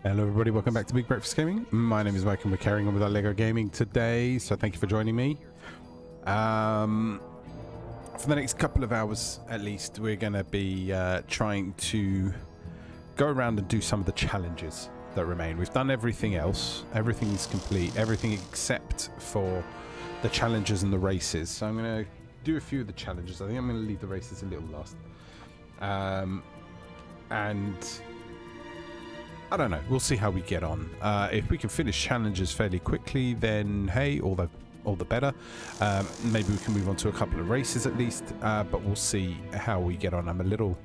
Hello everybody, welcome back to Big Breakfast Gaming. My name is Mike and we're carrying on with our Lego gaming today, so thank you for joining me. For the next couple of hours at least, we're going to be trying to go around and do some of the challenges that remain. We've done everything else, everything's complete, everything except for the challenges and the races. So I'm going to do a few of the challenges. I think I'm going to leave the races a little last. And I don't know, we'll see how we get on. If we can finish challenges fairly quickly, then hey, all the better. Maybe we can move on to a couple of races at least, but we'll see how we get on. I'm a little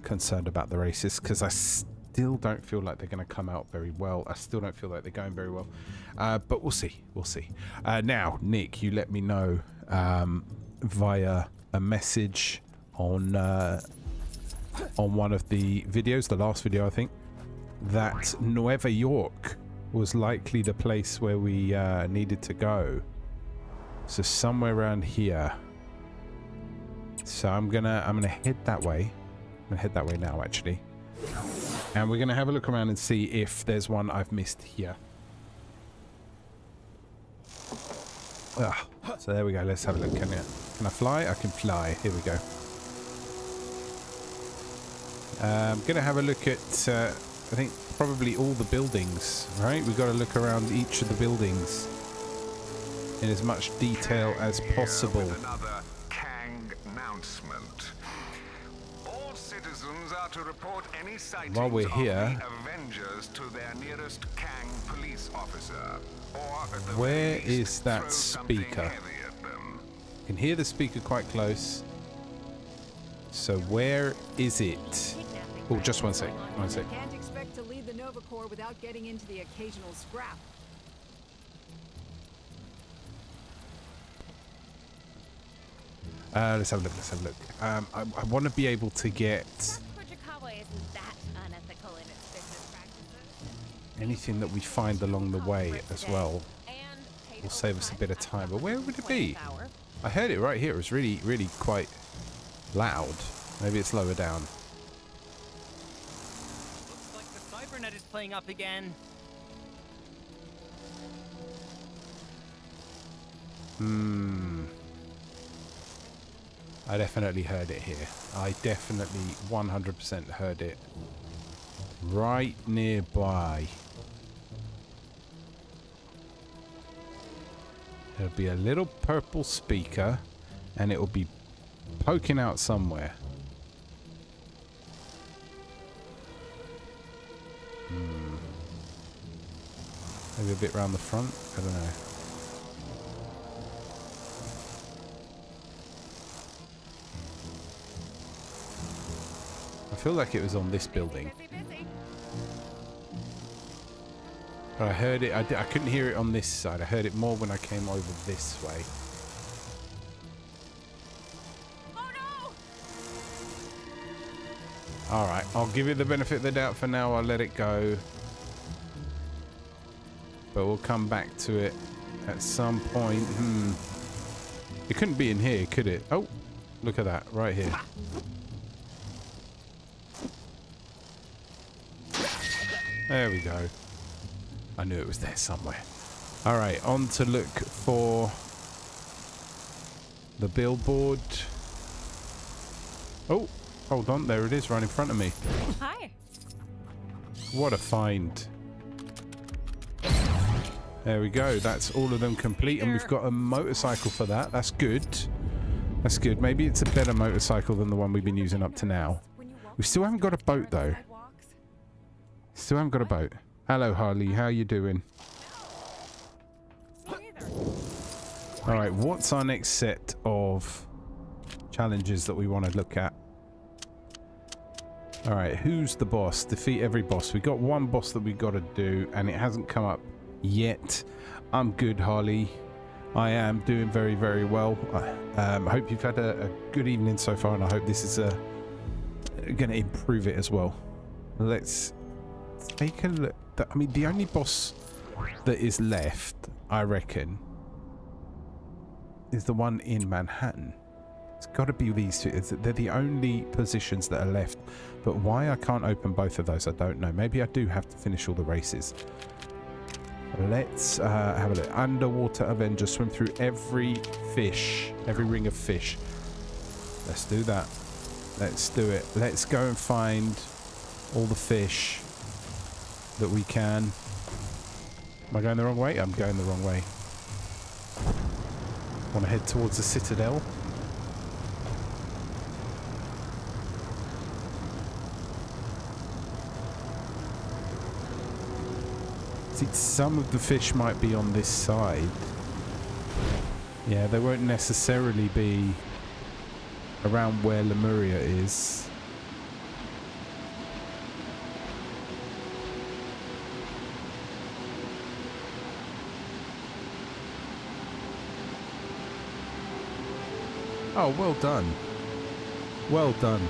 concerned about the races because I still don't feel like they're going to come out very well. I still don't feel like they're going very well, but we'll see. Now, Nick, you let me know via a message on one of the videos, the last video I think, that Nueva York was likely the place where we needed to go. So somewhere around here. So I'm gonna head that way. I'm gonna head that way now actually. And we're gonna have a look around and see if there's one I've missed here. So there we go, let's have a look. Can I fly? I can fly. Here we go. I'm gonna have a look at I think probably all the buildings, right? We've got to look around each of the buildings in as much detail as possible. Another Kang announcement. All citizens are to report any sightings While we're here, of the Avengers to their nearest Kang police officer. Or at the where least, is that throw something speaker? heavy at them. You can hear the speaker quite close. So where is it? Oh, just one sec. Can't expect to lead the Nova Corps without getting into the occasional scrap. Let's have a look. I want to be able to get anything that we find along the way as well. Will save us a bit of time. But where would it be? I heard it right here. It was really, really quite loud. Maybe it's lower down. Net is playing up again. I definitely heard it here. I definitely 100% heard it right nearby. There'll be a little purple speaker and it will be poking out somewhere. Maybe a bit round the front. I don't know. I feel like it was on this building. But I heard it. I couldn't hear it on this side. I heard it more when I came over this way. Oh no! All right, I'll give it the benefit of the doubt for now. I'll let it go. But we'll come back to it at some point. It couldn't be in here, could it? Oh, look at that, right here. There we go. I knew it was there somewhere. All right, on to look for the billboard. Oh, hold on, there it is right in front of me. Hi. What a find. There we go. That's all of them complete, and we've got a motorcycle for that. That's good. That's good. Maybe it's a better motorcycle than the one we've been using up to now. We still haven't got a boat, though. Still haven't got a boat. Hello, Harley. How you doing? All right. What's our next set of challenges that we want to look at? All right. Who's the boss? Defeat every boss. We got one boss that we got to do, and it hasn't come up yet. I'm good, Harley. I am doing very, very well. I hope you've had a good evening so far, and I hope this is going to improve it as well. Let's take a look. I mean, the only boss that is left, I reckon, is the one in Manhattan. It's got to be these two. They're the only positions that are left. But why I can't open both of those, I don't know. Maybe I do have to finish all the races. Let's have a look. Underwater Avenger. Swim through every fish. Every ring of fish. Let's do that. Let's do it. Let's go and find all the fish that we can. Am I going the wrong way? I'm going the wrong way. Want to head towards the Citadel. See, some of the fish might be on this side. Yeah, they won't necessarily be around where Lemuria is. Oh, well done. Well done.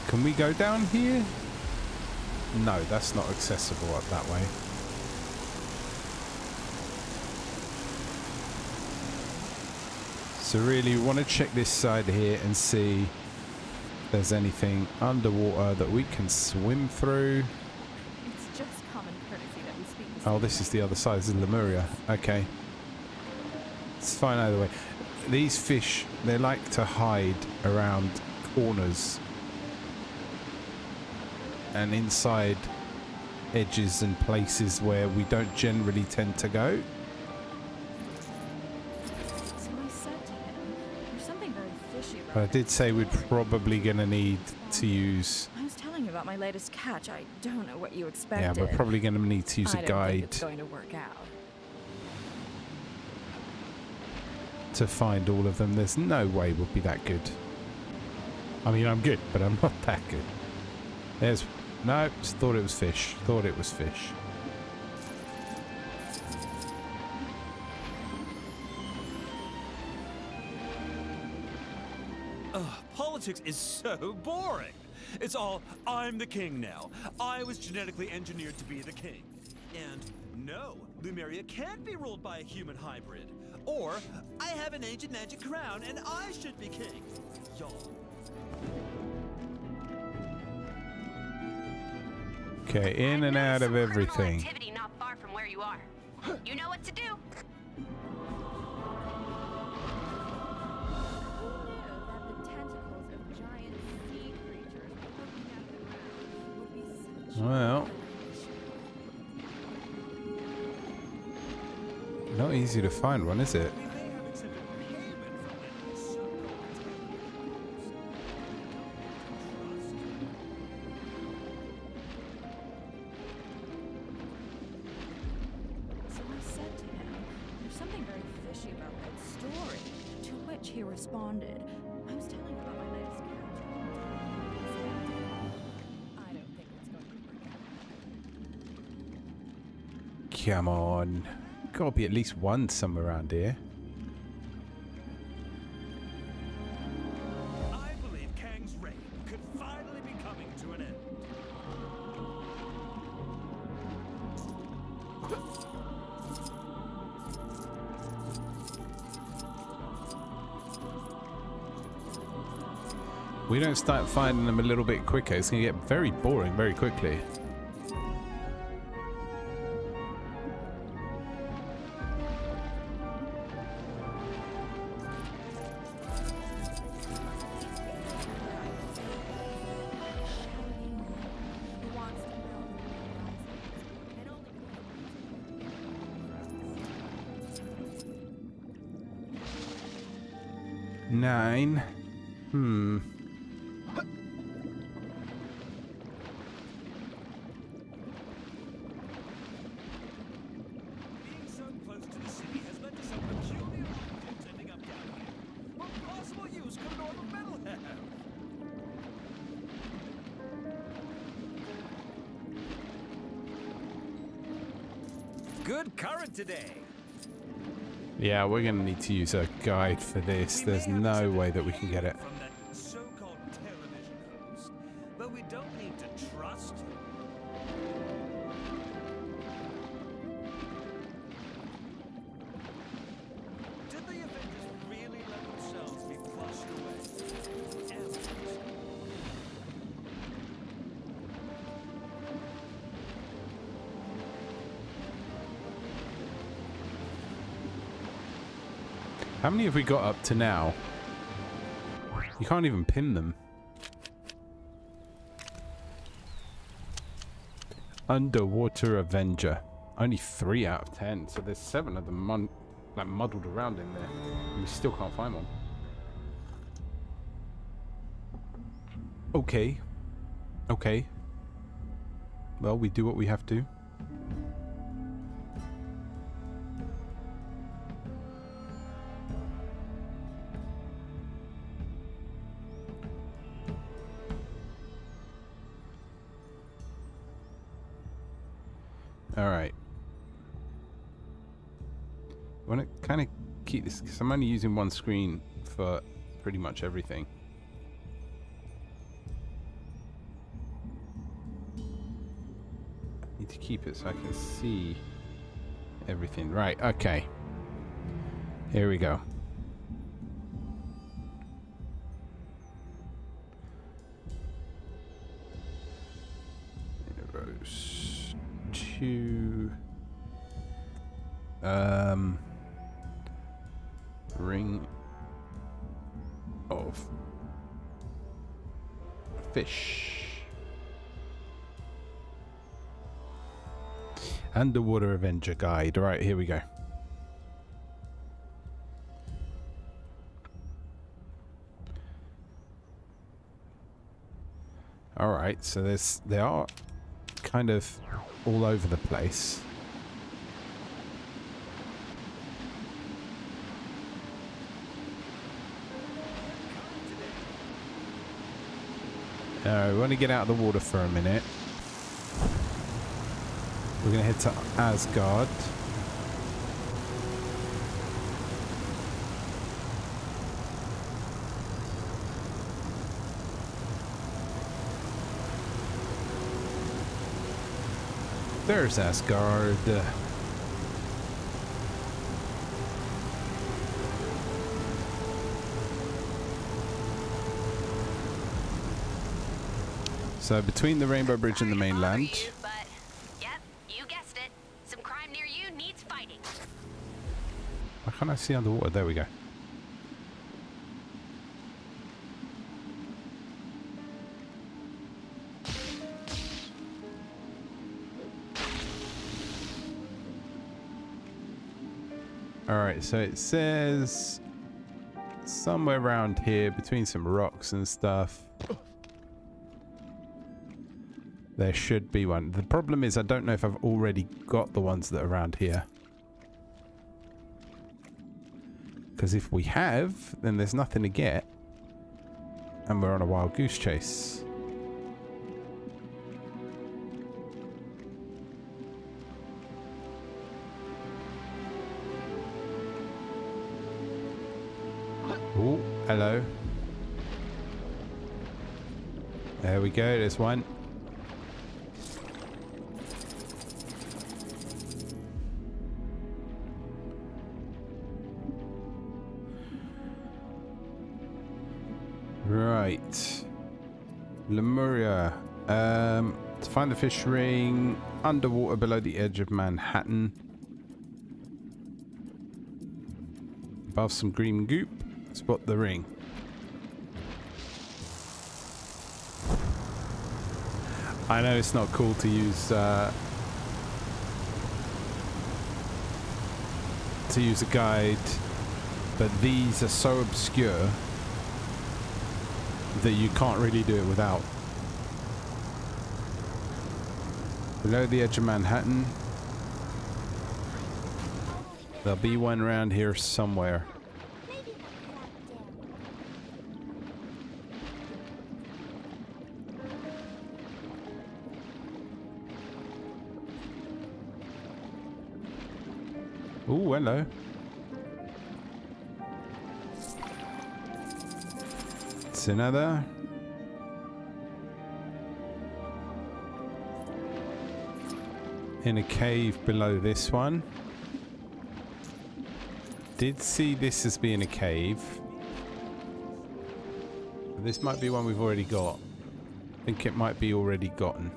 Can we go down here? No, that's not accessible up that way. So really we want to check this side here and see if there's anything underwater that we can swim through. It's just common courtesy that we speak the same Oh, this is the other side. This is Lemuria. Okay. It's fine either way. These fish, they like to hide around corners and inside edges and places where we don't generally tend to go. So I said to him, there's something very fishy about But I did say we're probably going to need to use... I was telling you about my latest catch. I don't know what you expected. Yeah, we're probably going to need to use a I don't think guide it's going to work out. to find all of them. There's no way we'll be that good. I mean, I'm good, but I'm not that good. There's... No, just thought it was fish. Thought it was fish. Politics is so boring. It's all, I'm the king now. I was genetically engineered to be the king. And no, Lemuria can't be ruled by a human hybrid. Or, I have an ancient magic crown and I should be king. Y'all. Okay, in and out of everything. Activity not far from where you are. You know what to do. Well, not easy to find one, is it? Responded. I was telling you about my latest catch. I don't think it's going to work out. Come on. Gotta be at least one somewhere around here. I believe Kang's reign could finally be coming to an end. We don't start finding them a little bit quicker, it's going to get very boring very quickly. Nine. Good current today. Yeah, we're going to need to use a guide for this. There's no way that we can get it. From that so-called television host, but we don't need to trust him. How many have we got up to now? You can't even pin them. Underwater Avenger. Only 3 out of 10. So there's 7 of them like muddled around in there. And we still can't find one. Okay. Okay. Well, we do what we have to. Alright. I want to kind of keep this, because I'm only using one screen for pretty much everything. Need to keep it so I can see everything. Right, okay. Here we go. Universe 2. Ring of fish. Underwater Avenger guide. Right, here we go. All right, so they are kind of all over the place. We want to get out of the water for a minute. We're going to head to Asgard. There's Asgard. So between the Rainbow Bridge and the mainland. But, yep, you guessed it. Some crime near you needs fighting. Why can't I see underwater? There we go. Alright, so it says somewhere around here between some rocks and stuff. There should be one. The problem is I don't know if I've already got the ones that are around here. Because if we have, then there's nothing to get. And we're on a wild goose chase. Oh, hello. There we go, there's one. Right. Lemuria. To find the fish ring underwater below the edge of Manhattan. Above some green goop. Spot the ring. I know it's not cool to use a guide, but these are so obscure that you can't really do it without. Below the edge of Manhattan. There'll be one around here somewhere. Oh, hello. It's another. In a cave below this one. Did see this as being a cave. This might be one we've already got. I think it might be already gotten.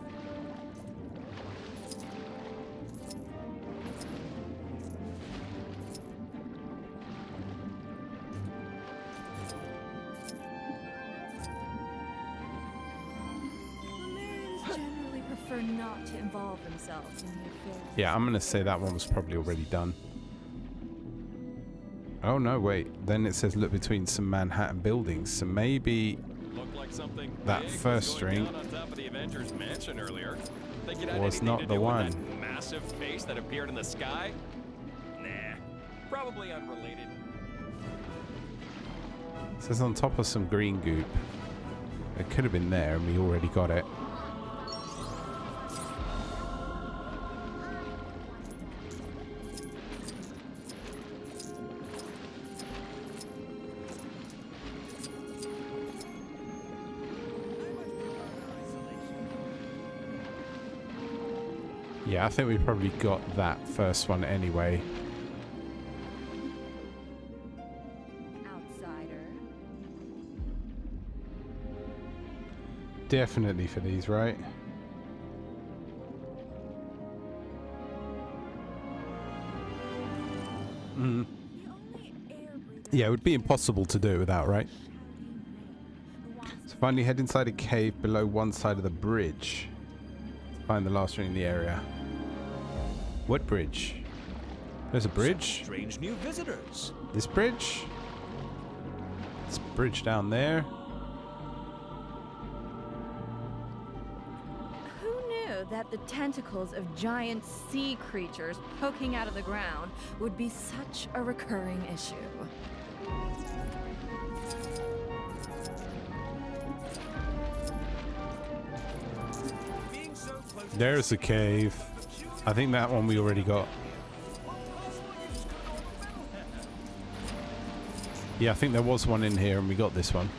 prefer not to involve themselves in the affair. Yeah, I'm gonna say that one was probably already done. Oh no, wait. Then it says look between some Manhattan buildings. So maybe Looked like something that big was first going string down on top of the Avengers mansion earlier. Think it had was anything not to the do with one. that massive face that appeared in the sky? Nah, probably unrelated. It says on top of some green goop. It could have been there and we already got it. Yeah, I think we probably got that first one anyway. Outsider. Definitely for these, right? Mm. Yeah, it would be impossible to do it without, right? So finally head inside a cave below one side of the bridge. Find the last ring in the area. What bridge? There's a bridge? Strange new visitors. This bridge? This bridge down there? Who knew that the tentacles of giant sea creatures poking out of the ground would be such a recurring issue? There's a cave. I think that one we already got. Yeah, I think there was one in here and we got this one.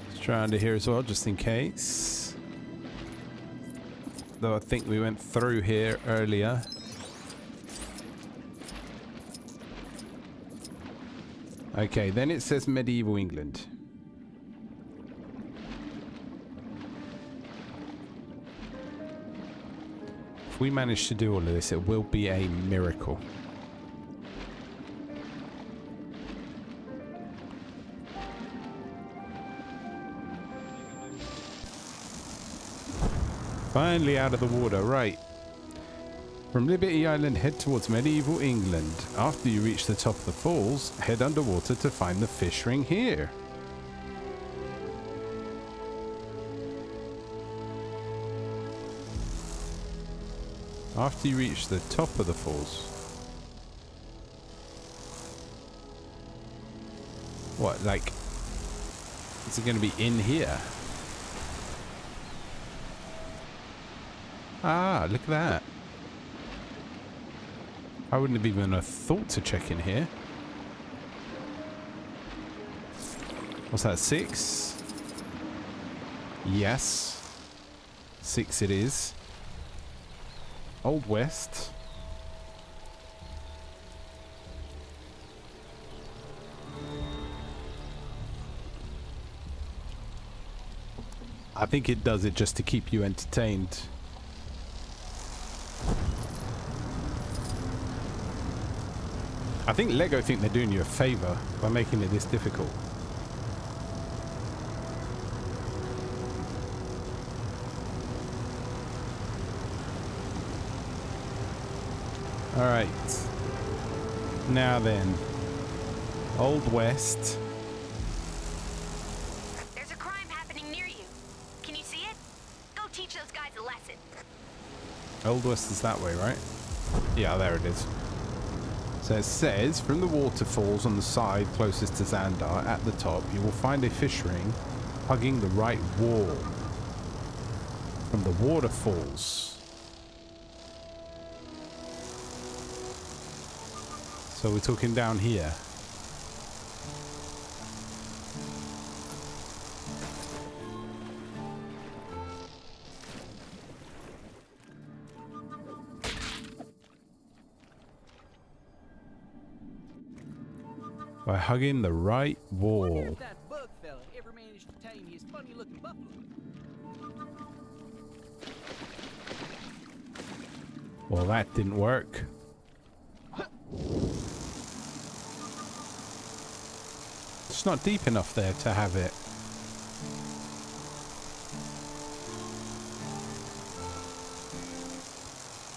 Let's try under here as well, just in case. Though I think we went through here earlier. Okay, then it says medieval England. If we manage to do all of this, it will be a miracle. Finally out of the water, right. From Liberty Island, head towards medieval England. After you reach the top of the falls, head underwater to find the fish ring here. After you reach the top of the falls. What, like, is it going to be in here? Ah, look at that. I wouldn't have even thought to check in here. What's that, 6? Yes. 6 it is. Old West. I think it does it just to keep you entertained. I think Lego think they're doing you a favor by making it this difficult. Alright. Now then. Old West. There's a crime happening near you. Can you see it? Go teach those guys a lesson. Old West is that way, right? Yeah, there it is. So it says, from the waterfalls on the side closest to Xandar, at the top, you will find a fish ring hugging the right wall. From the waterfalls. So we're talking down here. By hugging the right wall. If that bug fella ever managed to tame his funny-looking buffalo. Well, that didn't work. It's not deep enough there to have it.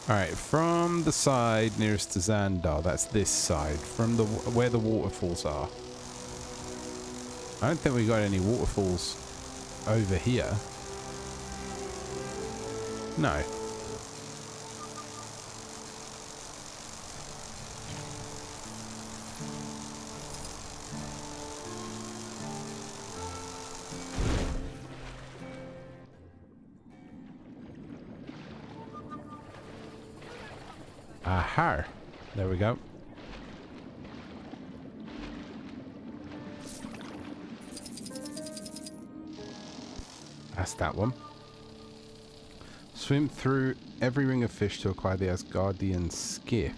Alright, from the side nearest to Xandar, that's this side, from the where the waterfalls are. I don't think we got any waterfalls over here. No. Aha! There we go. That's that one. Swim through every ring of fish to acquire the Asgardian skiff.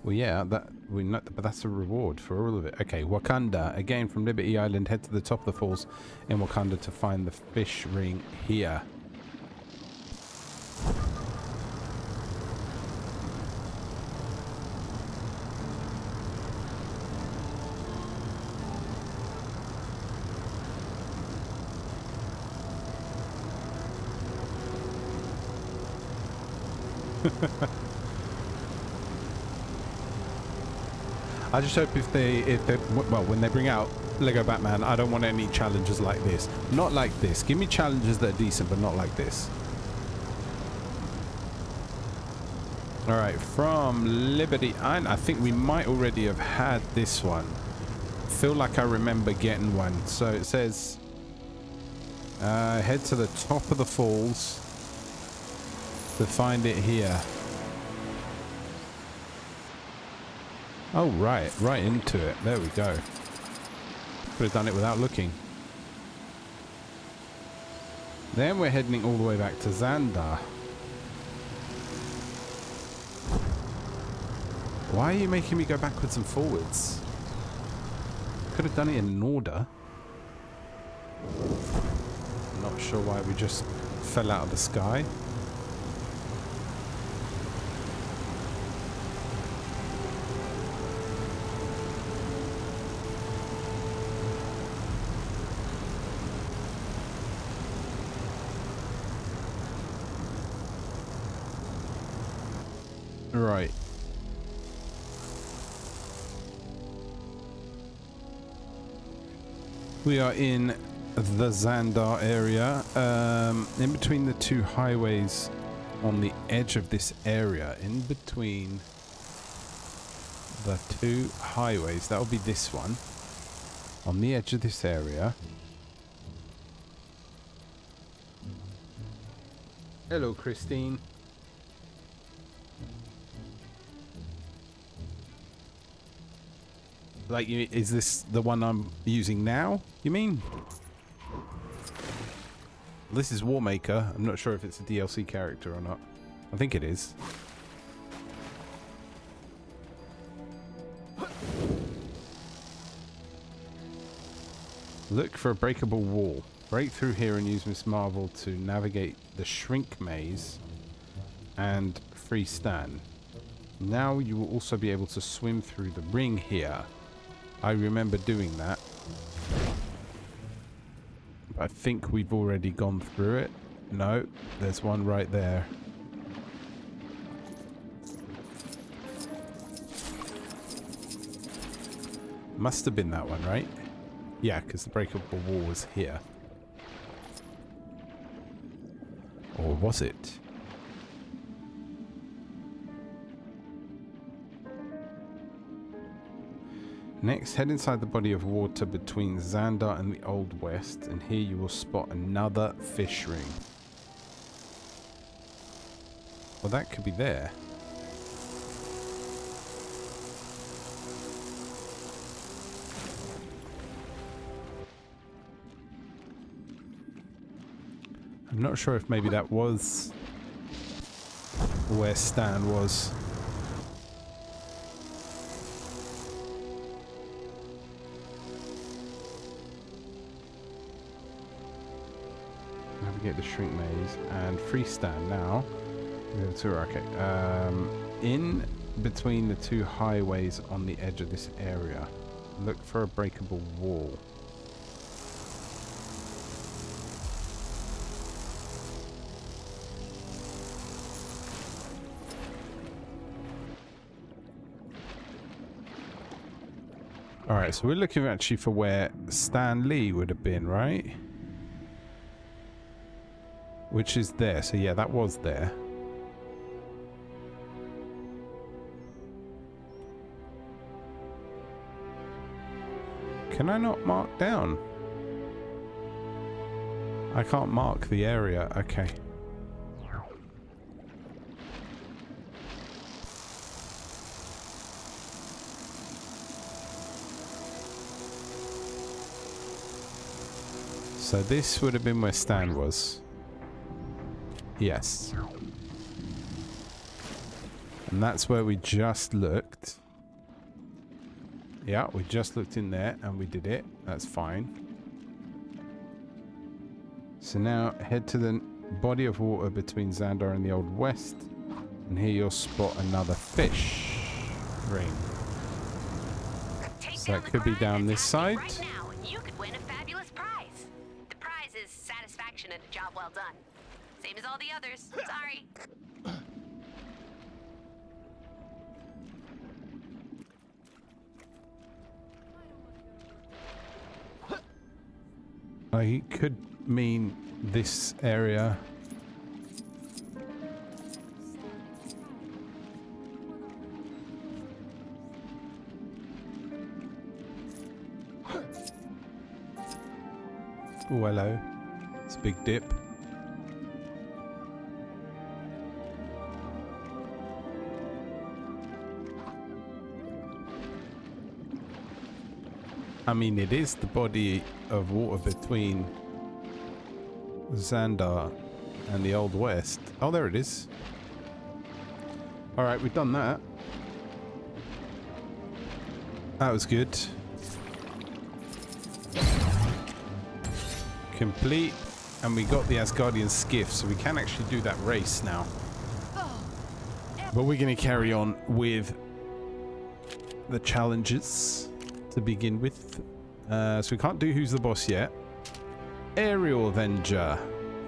Well, yeah, but that's a reward for all of it. Okay, Wakanda. Again, from Liberty Island, head to the top of the falls in Wakanda to find the fish ring here. I just hope if they well, when they bring out Lego Batman, I don't want any challenges like this. Not like this. Give me challenges that are decent, but not like this. Alright, from Liberty Island, I think we might already have had this one. I feel like I remember getting one. So it says, head to the top of the falls to find it here. Oh, right into it. There we go. Could have done it without looking. Then we're heading all the way back to Xandar. Why are you making me go backwards and forwards? Could have done it in order. Not sure why we just fell out of the sky. Right. We are in the Xandar area, in between the two highways on the edge of this area. In between the two highways, that will be this one. On the edge of this area. Hello, Christine. Like, is this the one I'm using now, you mean? This is Warmaker. I'm not sure if it's a DLC character or not. I think it is. Look for a breakable wall. Break through here and use Miss Marvel to navigate the shrink maze and free Stan. Now you will also be able to swim through the ring here. I remember doing that. I think we've already gone through it. No, there's one right there. Must have been that one, right? Yeah, because the breakable wall was here. Or was it? Next, head inside the body of water between Xandar and the Old West, and here you will spot another fish ring. Well, that could be there. I'm not sure if maybe that was where Stan was. Navigate the shrink maze and free Stan now. Okay. In between the two highways on the edge of this area. Look for a breakable wall. Alright, so we're looking actually for where Stan Lee would have been, right? Which is there. So yeah, that was there. Can I not mark down? I can't mark the area. Okay. So this would have been where Stan was. Yes. And that's where we just looked. Yeah, we just looked in there and we did it. That's fine. So now head to the body of water between Xandar and the Old West. And here you'll spot another fish ring. So that could be down this side. Right now, you could win a fabulous prize. The prize is satisfaction and a job well done. Same as all the others. Sorry. He could mean this area. Oh, hello. It's a big dip. I mean, it is the body of water between Xandar and the Old West. Oh, there it is. Alright, we've done that. That was good. Complete. And we got the Asgardian skiff, so we can actually do that race now. But we're going to carry on with the challenges to begin with. So we can't do Who's the Boss yet. Aerial Avenger.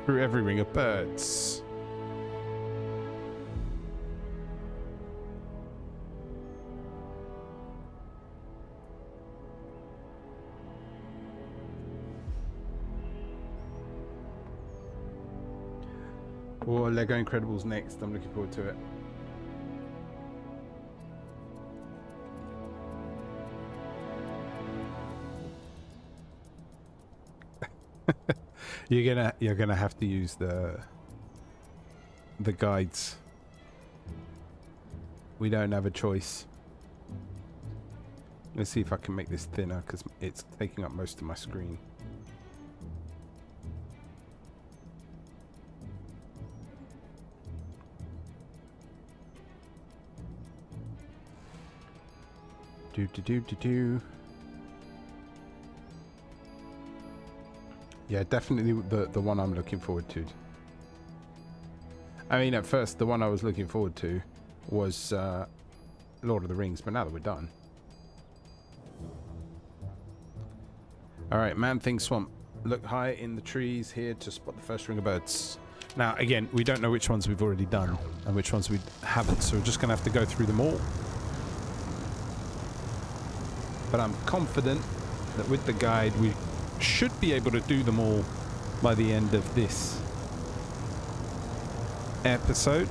Through every ring of birds. Or Lego Incredibles next. I'm looking forward to it. You're gonna have to use the guides. We don't have a choice. Let's see if I can make this thinner because it's taking up most of my screen. Do. Yeah, definitely the one I'm looking forward to. I mean, at first, the one I was looking forward to was Lord of the Rings, but now that we're done. Alright, Man-Thing Swamp. Look high in the trees here to spot the first ring of birds. Now, again, we don't know which ones we've already done and which ones we haven't, so we're just going to have to go through them all. But I'm confident that with the guide, we should be able to do them all by the end of this episode.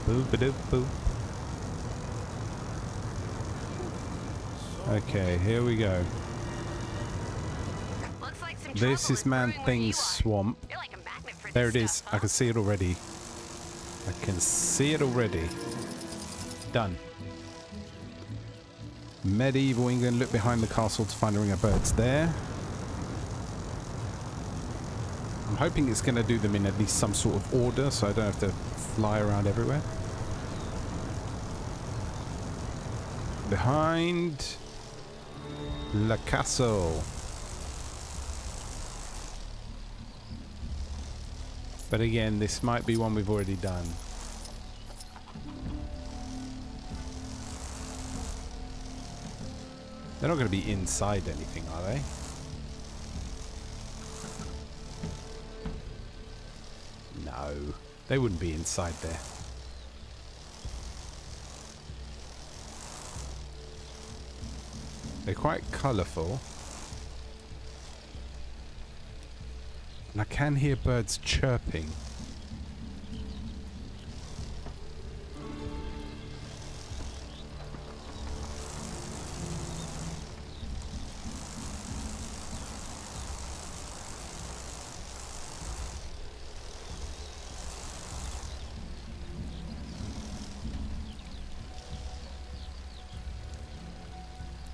Boop-a-doop-boop. Okay, here we go. This is Man-Thing Swamp. There it is. I can see it already. I can see it already. Done. Medieval England. Look behind the castle to find a ring of birds there. I'm hoping it's going to do them in at least some sort of order so I don't have to fly around everywhere. Behind. La Castle. But again, this might be one we've already done. They're not going to be inside anything, are they? No, they wouldn't be inside there. They're quite colourful. And I can hear birds chirping.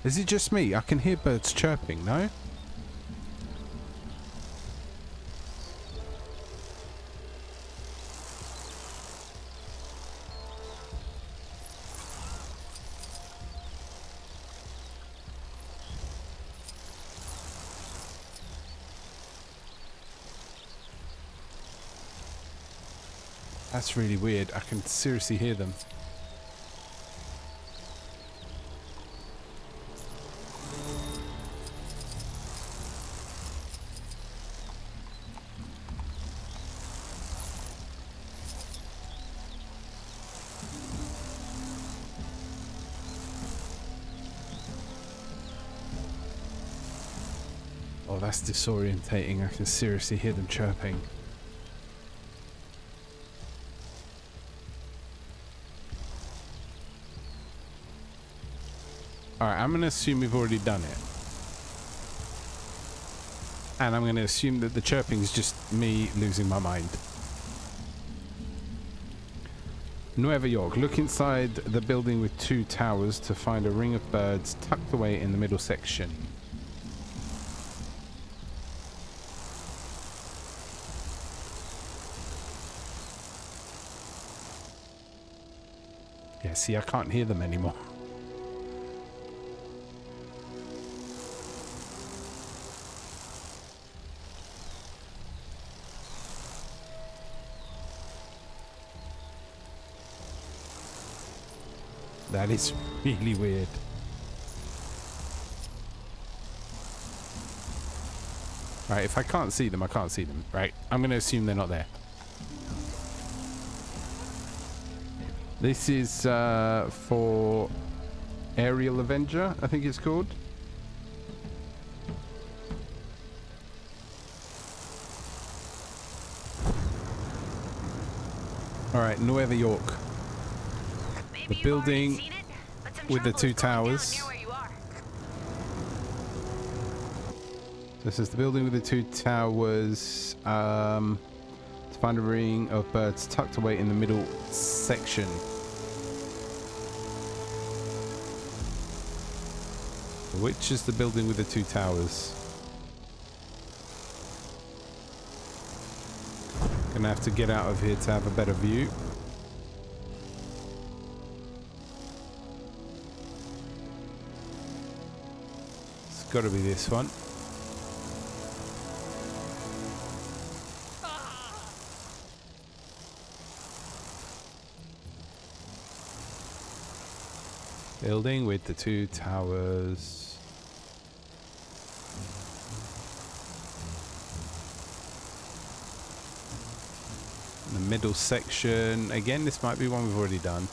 Is it just me? I can hear birds chirping, no? That's really weird. I can seriously hear them. Oh, that's disorientating. I can seriously hear them chirping. Alright, I'm going to assume we've already done it. And I'm going to assume that the chirping is just me losing my mind. Nueva York. Look inside the building with 2 towers to find a ring of birds tucked away in the middle section. Yeah, see, I can't hear them anymore. That is really weird. Right, if I can't see them, I can't see them. Right, I'm going to assume they're not there. This is for Aerial Avenger, I think it's called. Alright, Nueva York. The building with the 2 towers. This is the building with the 2 towers. To find a ring of birds tucked away in the middle section. Which is the building with the 2 towers? Gonna have to get out of here to have a better view. It's got to be this one. Building with the 2 towers. In the middle section. Again, this might be one we've already done.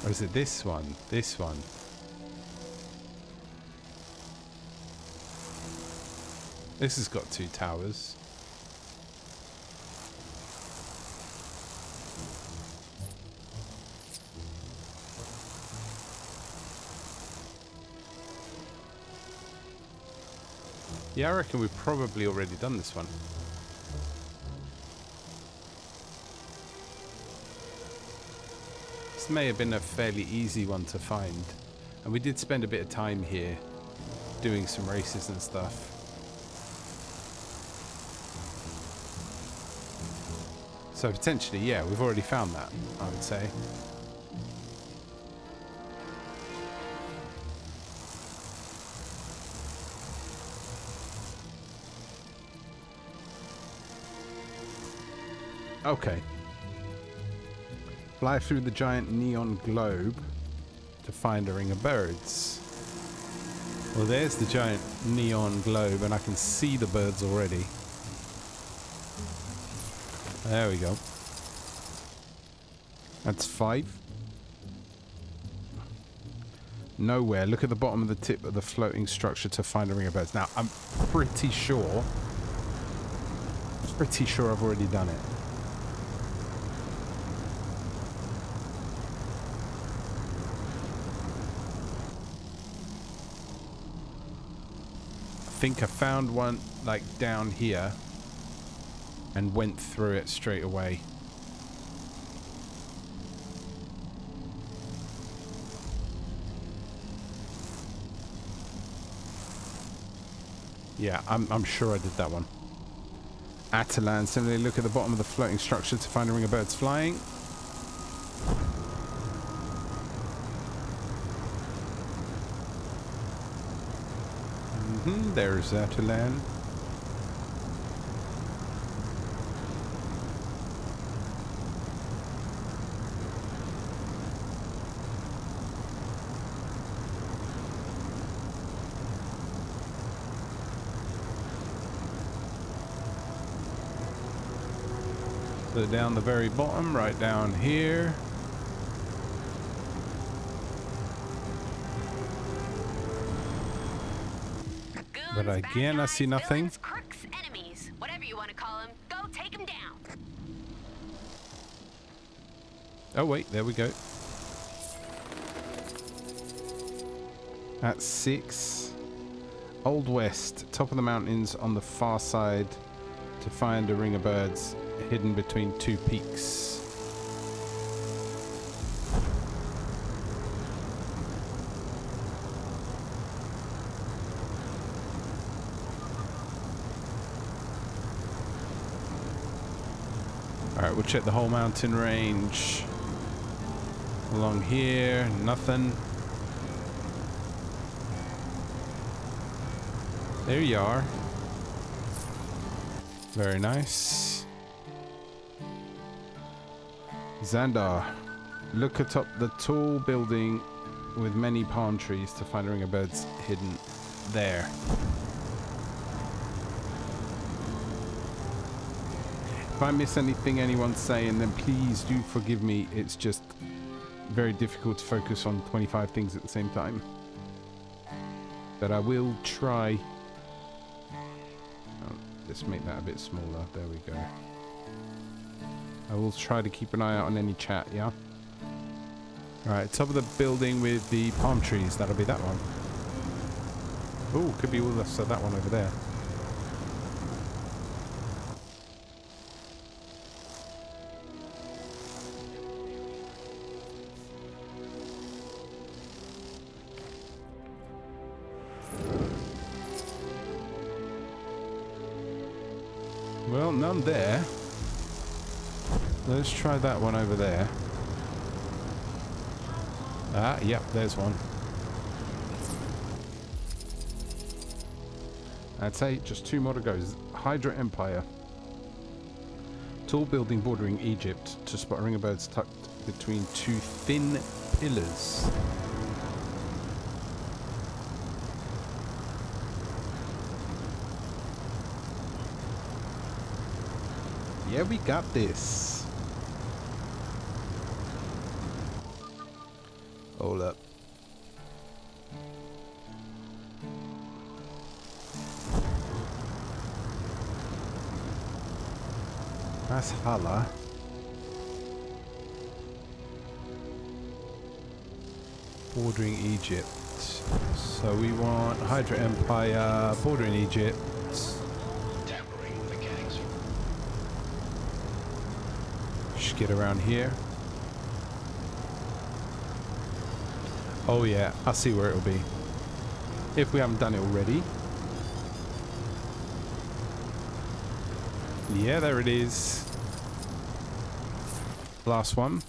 Or is it this one? This one. This has got 2 towers. Yeah, I reckon we've probably already done this one. This may have been a fairly easy one to find. And we did spend a bit of time here doing some races and stuff. So potentially, yeah, we've already found that, I would say. Okay. Fly through the giant neon globe to find a ring of birds. Well, there's the giant neon globe, and I can see the birds already. There we go. That's 5. Nowhere. Look at the bottom of the tip of the floating structure to find a ring of birds. Now, I'm pretty sure I've already done it. I think I found one like down here and went through it straight away. Yeah, I'm sure I did that one. Atalan, similarly look at the bottom of the floating structure to find a ring of birds flying. There's Atalan. So down the very bottom, right down here. But again, I see nothing. Villains, crooks, enemies, whatever you want to call them, go take them down. Oh wait, there we go. That's 6. Old West, top of the mountains on the far side to find a ring of birds hidden between 2 peaks. Alright, we'll check the whole mountain range. Along here, nothing. There you are. Very nice. Xandar, look atop the tall building with many palm trees to find a ring of birds hidden there. If I miss anything anyone's saying, then please do forgive me. It's just very difficult to focus on 25 things at the same time. But I will try. Oh, let's make that a bit smaller. There we go. I will try to keep an eye out on any chat, yeah? Alright, top of the building with the palm trees. That'll be that one. Oh, could be also that one over there. Well, none there. Let's try that one over there. Ah, yep, there's one. That's 8, just 2 more to go. Hydra Empire. Tall building bordering Egypt to spot a ring of birds tucked between 2 thin pillars. Yeah, we got this. Hold up. That's Hala. Bordering Egypt. So we want Hydra Empire, bordering Egypt. Just get around here. Oh yeah, I see where it'll be. If we haven't done it already. Yeah, there it is. Last one.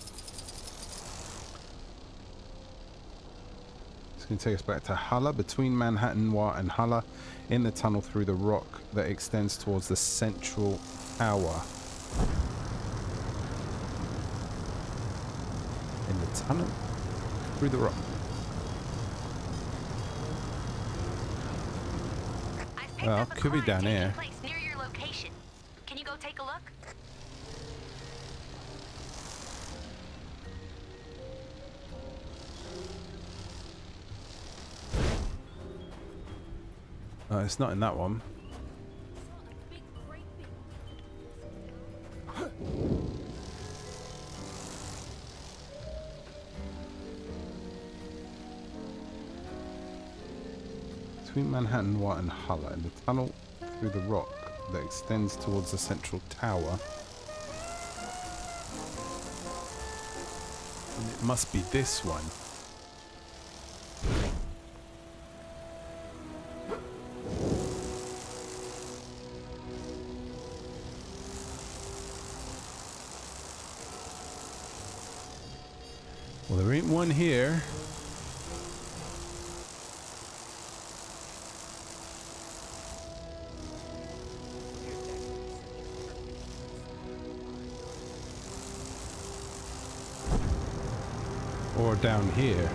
It's going to take us back to Hulla, between Manhattan Noir and Hulla, in the tunnel through the rock that extends towards the central tower. In the tunnel through the rock. Well, could be down here. Near your location. Can you go take a look? It's not in that one. Between Manhattan Noir and Hulla, in the tunnel through the rock that extends towards the central tower. And it must be this one. Well, there ain't one here. Or down here.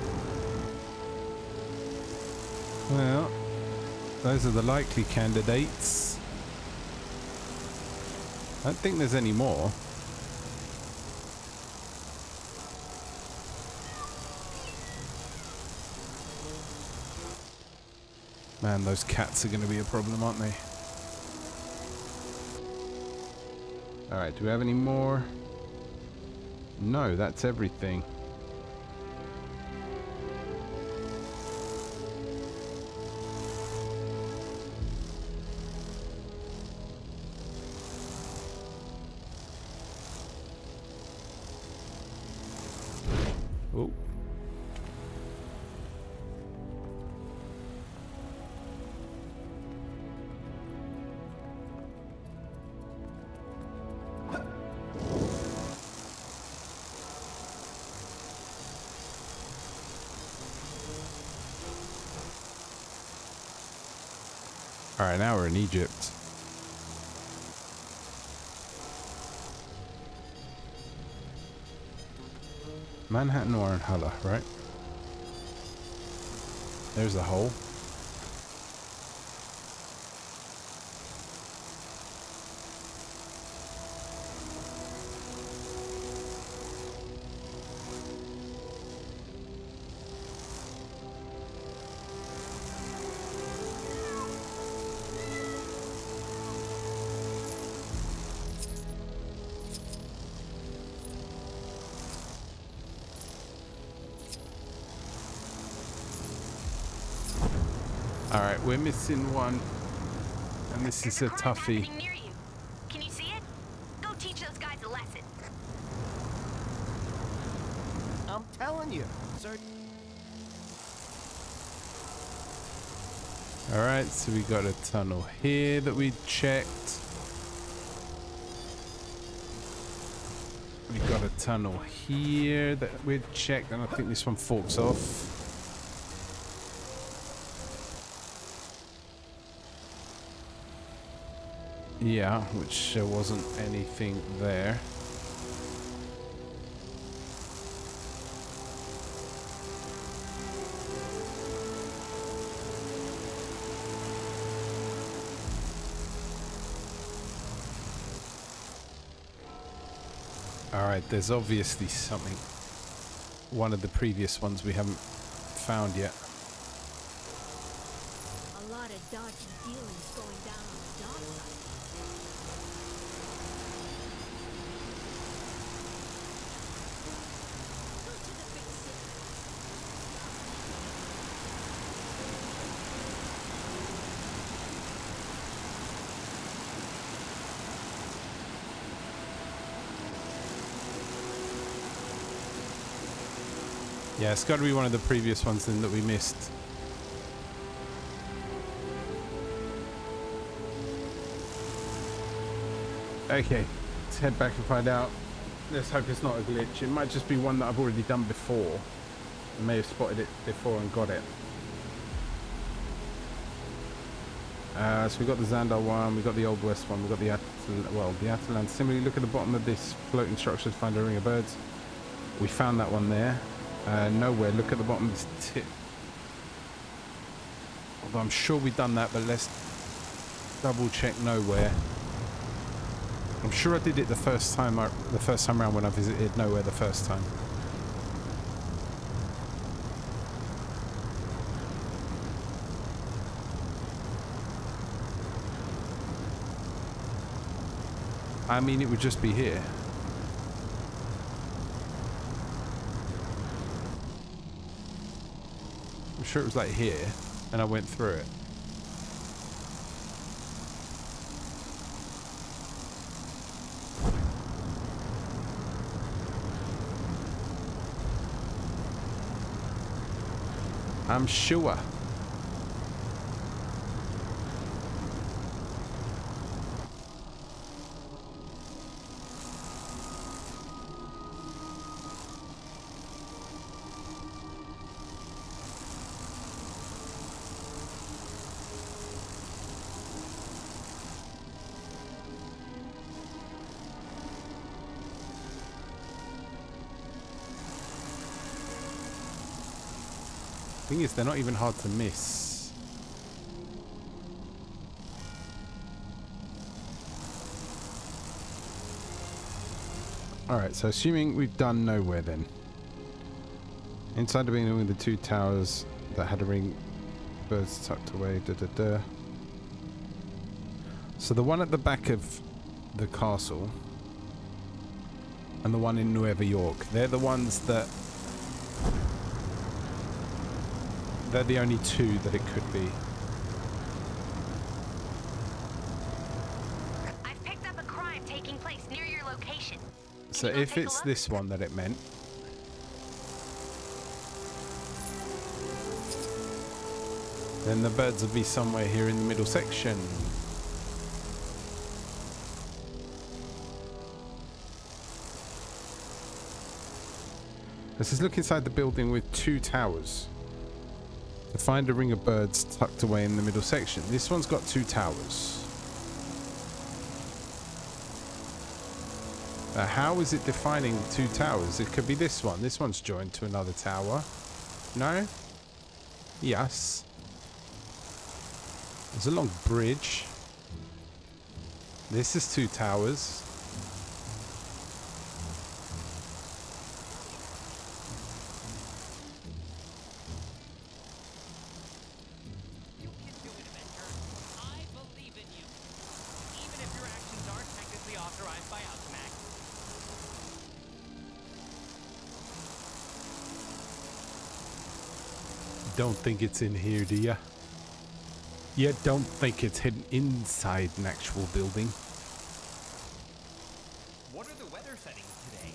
Well, those are the likely candidates. I don't think there's any more. Man, those cats are going to be a problem, aren't they? Alright, do we have any more? No, that's everything. Oh. Alright, now we're in Egypt. Manhattan Noir and Hulla, right? There's the hole. Alright, we're missing one. And this is a toughie. Near you. Can you see it? Go teach those guys a lesson. I'm telling you, sir. Alright, so we got a tunnel here that we checked. We got a tunnel here that we checked, and I think this one forks off. Yeah, which there wasn't anything there. Alright, there's obviously something. One of the previous ones we haven't found yet. A lot of dodgy dealings going down on the dock side. Go to the big city. Yeah, it's got to be one of the previous ones then that we missed. Okay, let's head back and find out. Let's hope it's not a glitch. It might just be one that I've already done before. I may have spotted it before and got it. So we got the Xandar one, we got the Old West one, we got the the Atalan. Similarly, look at the bottom of this floating structure to find a ring of birds. We found that one there. Nowhere. Look at the bottom of this tip. Although I'm sure we've done that, but let's double check. Nowhere. I'm sure I did it the first time around when I visited Nowhere the first time. I mean, it would just be here. I'm sure it was like here, and I went through it. I'm sure. Thing is, they're not even hard to miss. Alright, so assuming we've done Nowhere then. Inside the building with the two towers that had a ring, birds tucked away, So the one at the back of the castle and the one in Nueva York, they're the ones that... They're the only two that it could be. I've picked up a crime taking place near your location. So if it's this one that it meant, then the birds will be somewhere here in the middle section. Let's just look inside the building with two towers. To find a ring of birds tucked away in the middle section. This one's got two towers. How is it defining two towers? It could be this one. This one's joined to another tower. No? Yes. There's a long bridge. This is two towers. Don't think it's in here, do ya? You don't think it's hidden inside an actual building? What are the weather settings today?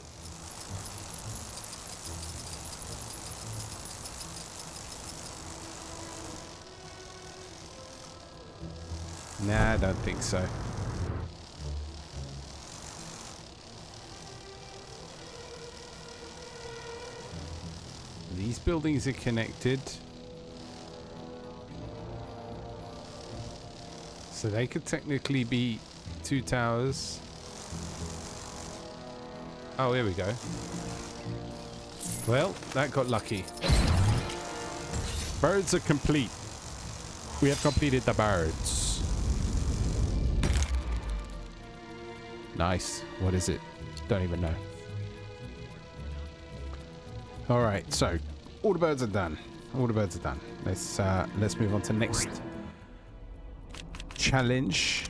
Nah, I don't think so. These buildings are connected. So they could technically be two towers. Oh, here we go. Well, that got lucky. Birds are complete. We have completed the birds. Nice. What is it? Don't even know. All right, so all the birds are done. All the birds are done. Let's move on to next challenge.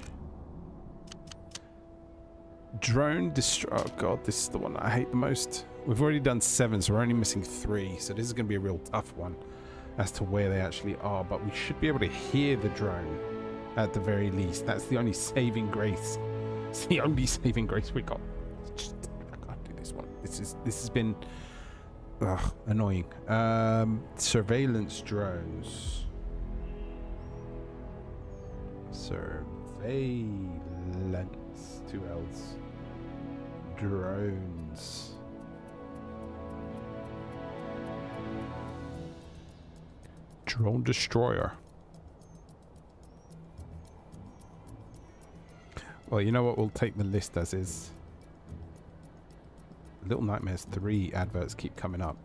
Drone destroy. Oh god, this is the one I hate the most. We've already done 7, so we're only missing 3. So this is going to be a real tough one as to where they actually are. But we should be able to hear the drone at the very least. That's the only saving grace. It's the only saving grace we got. I can't do this one. This has been annoying. Surveillance drones. Surveillance. 2 L's. drones. Drone destroyer. Well, you know what? We'll take the list as is. Little Nightmares 3 adverts keep coming up.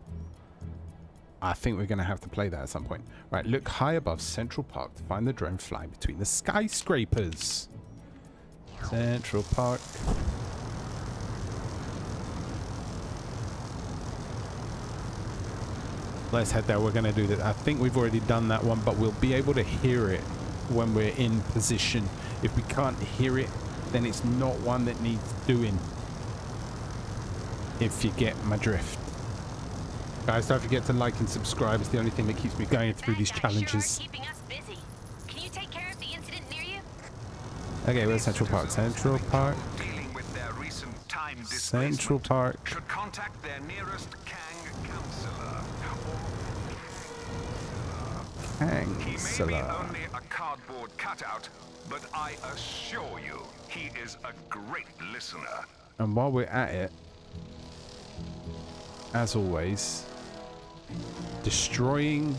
I think we're going to have to play that at some point. Right, look high above Central Park to find the drone flying between the skyscrapers. Central Park. Let's head there. We're going to do that. I think we've already done that one, but we'll be able to hear it when we're in position. If we can't hear it, then it's not one that needs doing. If you get my drift. Guys, don't forget to like and subscribe. It's the only thing that keeps me going through these challenges. Sure are keeping us busy. Can you take care of the incident near you? Okay, where's Central Park? Central Park. Dealing with their recent time Central Park. should contact their nearest Kang counselor. He may be Counselor. only a cardboard cutout, but I assure you, he is a great listener. And while we're at it, as always, destroying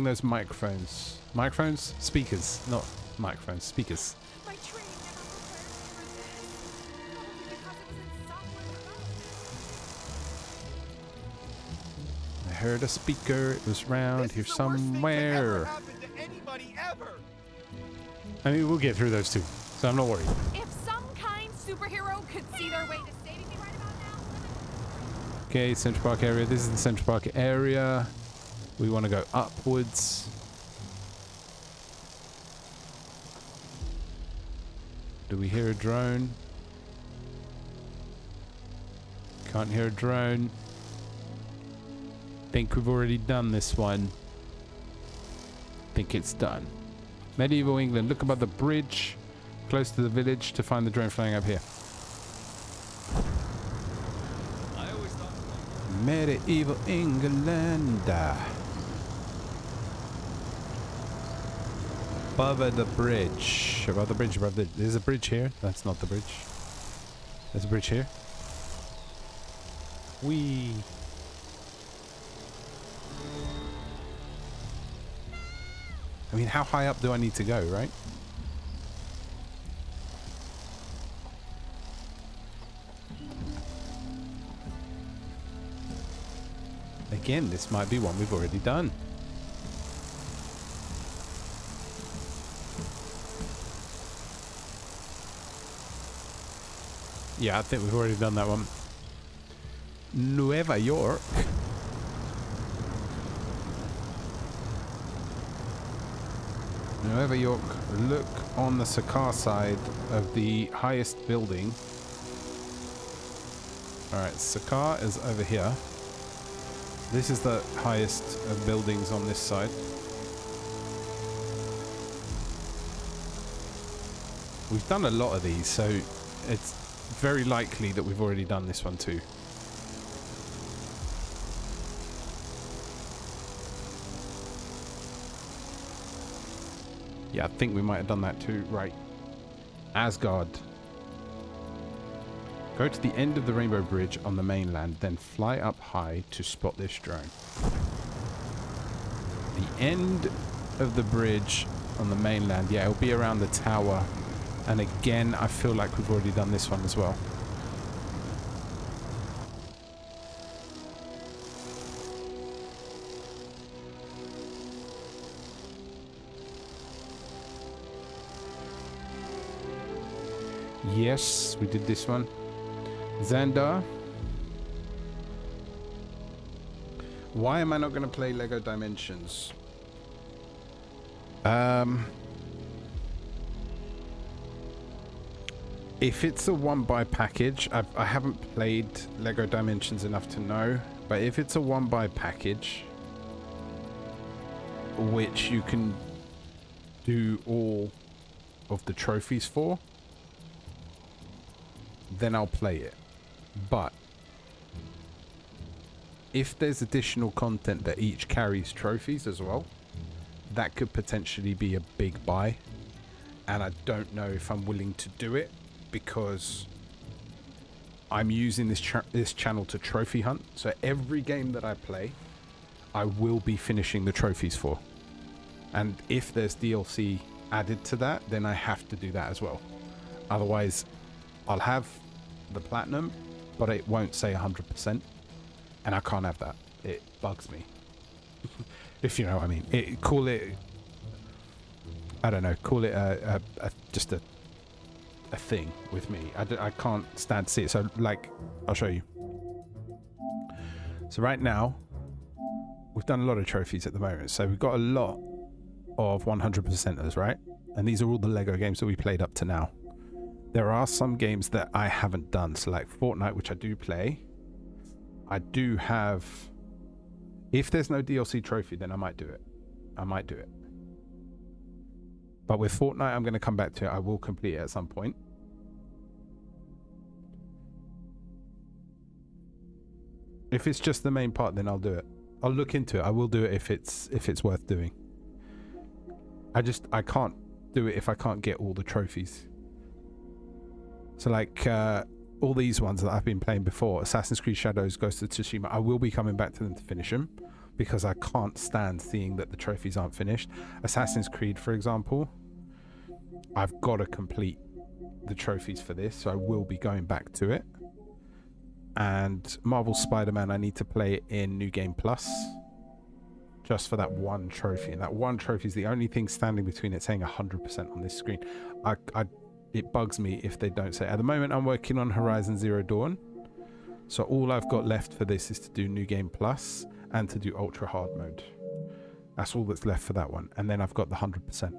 those microphones. Microphones? Speakers, not microphones. Speakers. My training never prepared me for this. Probably because it was in software development. I heard a speaker. It was round here somewhere. happened to anybody ever. I mean, we'll get through those two, so I'm not worried. If some kind superhero could see their way to saving me right about now. Okay, Central Park area. This is the Central Park area. We want to go upwards. Do we hear a drone? Can't hear a drone. Think we've already done this one. Think it's done. Medieval England. Look above the bridge, close to the village, to find the drone flying up here. I always thought. Medieval England. Above the bridge. Above the bridge. Above the. There's a bridge here. That's not the bridge. There's a bridge here. Whee. I mean, how high up do I need to go, right? Again, this might be one we've already done. Yeah, I think we've already done that one. Nueva York. Nueva York, look on the Saga side of the highest building. Alright, Saga is over here. This is the highest of buildings on this side. We've done a lot of these, so it's very likely that we've already done this one too. Yeah, I think we might have done that too. Right. Asgard. Go to the end of the Rainbow Bridge on the mainland, then fly up high to spot this drone. The end of the bridge on the mainland. Yeah, it'll be around the tower. And again, I feel like we've already done this one as well. Yes, we did this one. Xandar. Why am I not going to play Lego Dimensions? If it's a one-buy package, I haven't played Lego Dimensions enough to know, but if it's a one-buy package, which you can do all of the trophies for, then I'll play it. But if there's additional content that each carries trophies as well, that could potentially be a big buy. and I don't know if I'm willing to do it because I'm using this channel to trophy hunt. So every game that I play, I will be finishing the trophies for. And if there's DLC added to that, then I have to do that as well. Otherwise, I'll have the platinum, but it won't say 100%. And I can't have that. It bugs me. If you know what I mean. Call it... I don't know. Call it just a thing with me. I can't stand to see it. So, like, I'll show you. So right now, we've done a lot of trophies at the moment. So we've got a lot of 100%ers, right? And these are all the Lego games that we played up to now. There are some games that I haven't done. So like Fortnite, which I do play. I do have... If there's no DLC trophy, then I might do it. I might do it. But with Fortnite, I'm going to come back to it. I will complete it at some point. If it's just the main part, then I'll do it. I'll look into it. I will do it if it's worth doing. I can't do it if I can't get all the trophies. So like all these ones that I've been playing before, Assassin's Creed Shadows, Ghost of Tsushima, I will be coming back to them to finish them because I can't stand seeing that the trophies aren't finished. Assassin's Creed, for example, I've got to complete the trophies for this, so I will be going back to it. And Marvel Spider-Man, I need to play it in New Game Plus just for that one trophy, and that one trophy is the only thing standing between it saying 100% on this screen. It bugs me if they don't say. At the moment, I'm working on Horizon Zero Dawn, so all I've got left for this is to do New Game Plus and to do Ultra Hard Mode. That's all that's left for that one, and then I've got the 100%.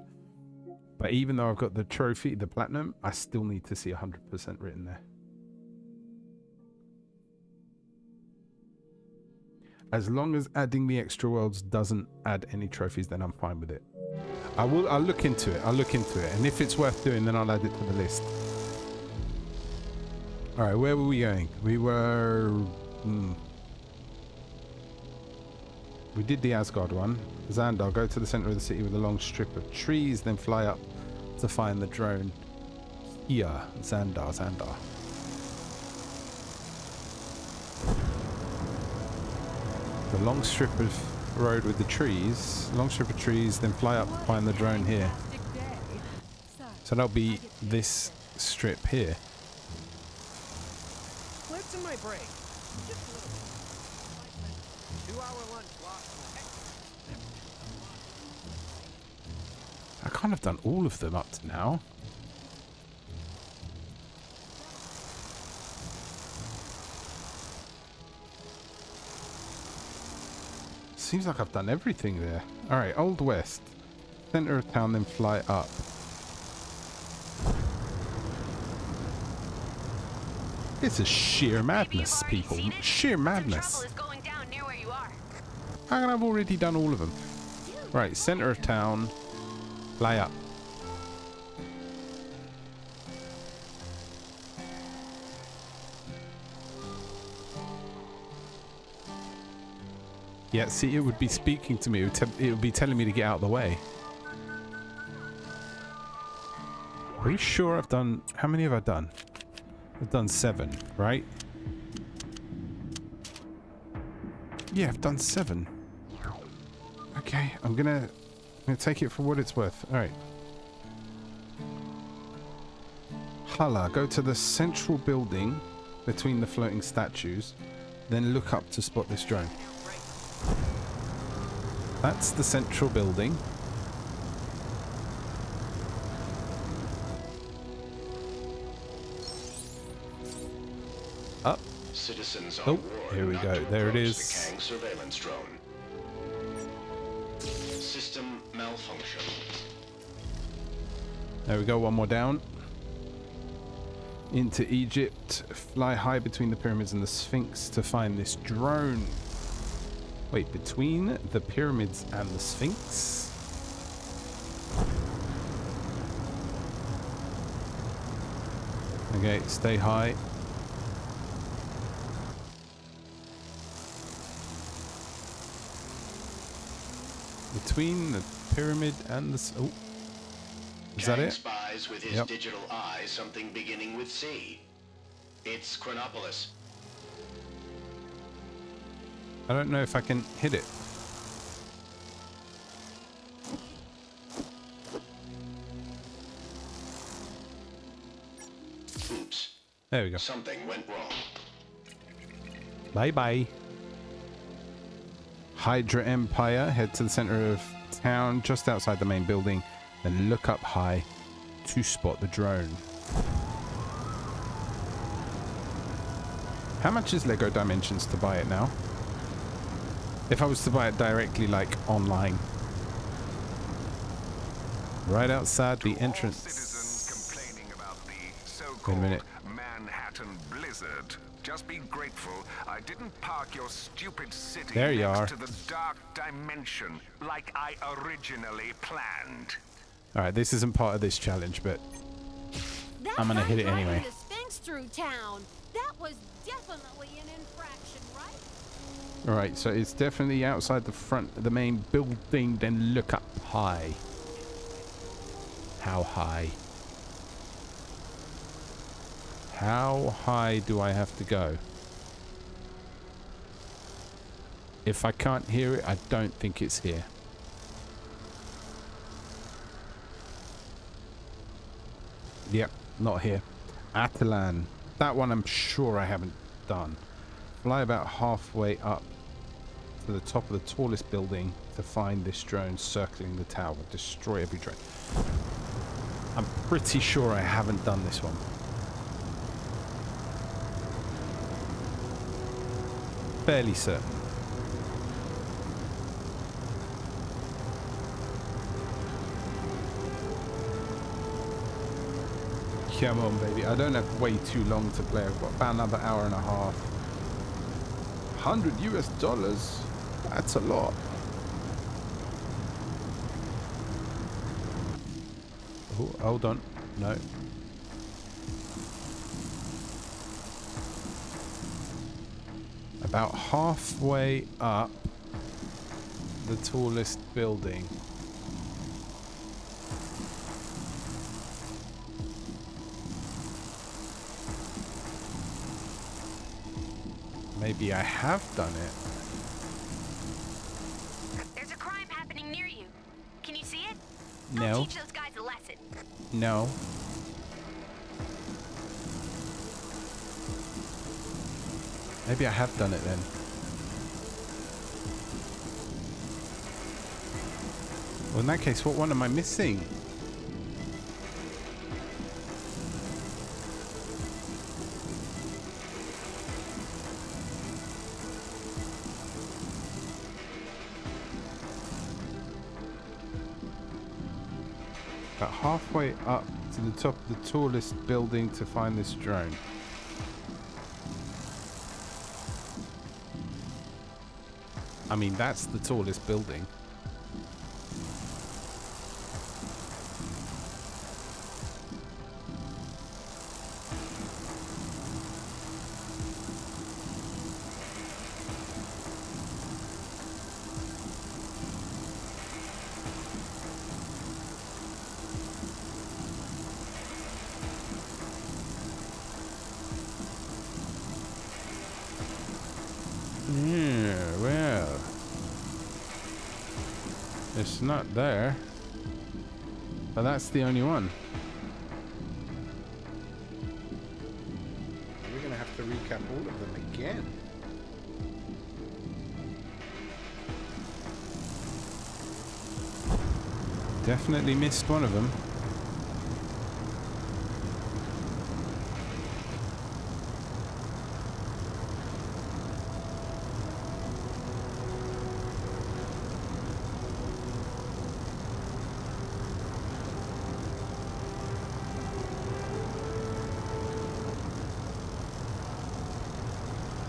But even though I've got the trophy, the platinum, I still need to see 100% written there. As long as adding the extra worlds doesn't add any trophies, then I'm fine with it. I'll look into it. I'll look into it. And if it's worth doing, then I'll add it to the list. All right, where were we going? We were... We did the Asgard one. Xandar, go to the center of the city with a long strip of trees, then fly up to find the drone. Here, Xandar. The long strip of road with the trees. Long strip of trees, then fly up to find the drone here. So that'll be this strip here. What's in my brain? Just a little bit. 2-hour lunch lost. I kind of done all of them up to now. Seems like I've done everything there. Alright, Old West. Center of town, then fly up. This is sheer madness, people. Sheer madness. How can I've already done all of them? Right, center of town. Fly up. Yeah, see, it would be speaking to me. It would be telling me to get out of the way. Are you sure I've done... How many have I done? I've done 7, right? Yeah, I've done 7. Okay, I'm gonna take it for what it's worth. Alright. Hala, go to the central building between the floating statues, then look up to spot this drone. That's the central building. Up. Citizens Oh, here we go. There it is. The Kang surveillance drone. System malfunction. There we go. One more down. Into Egypt. Fly high between the pyramids and the Sphinx to find this drone. Wait, between the pyramids and the Sphinx? Okay, stay high. Between the pyramid and the... Oh. Is that it? Spy identifies with his Yep. digital eye something beginning with C. It's Chronopolis. I don't know if I can hit it. Oops. There we go. Something went wrong. Bye bye. Hydra Empire. Head to the center of town, just outside the main building, then look up high to spot the drone. How much is Lego Dimensions to buy it now? If I was to buy it directly, like online. Right outside the entrance. Citizens complaining about the Wait a so-called minute. Manhattan blizzard. Just be grateful I didn't park your stupid city There you next are. to the dark dimension like I originally planned. Alright, this isn't part of this challenge, but I'm gonna hit it anyway. The Sphinx through town. That was definitely an infraction, right? Alright, so it's definitely outside the front of the main building, then look up high. How high? How high do I have to go? If I can't hear it, I don't think it's here. Yep, not here. Atalan. That one I'm sure I haven't done. Fly about halfway up to the top of the tallest building to find this drone circling the tower. Destroy every drone. I'm pretty sure I haven't done this one. Fairly certain. Come on, baby. I don't have way too long to play. I've got about another hour and a half. $100 US. That's a lot. Oh, hold on. No. About halfway up the tallest building. Maybe I have done it. There's a crime happening near you. Can you see it? No. I'll teach those guys a lesson. No. Maybe I have done it then. Well, in that case, what one am I missing? About halfway up to the top of the tallest building to find this drone. I mean, that's the tallest building. Yeah, well, it's not there, but that's the only one. We're gonna have to recap all of them again. Definitely missed one of them.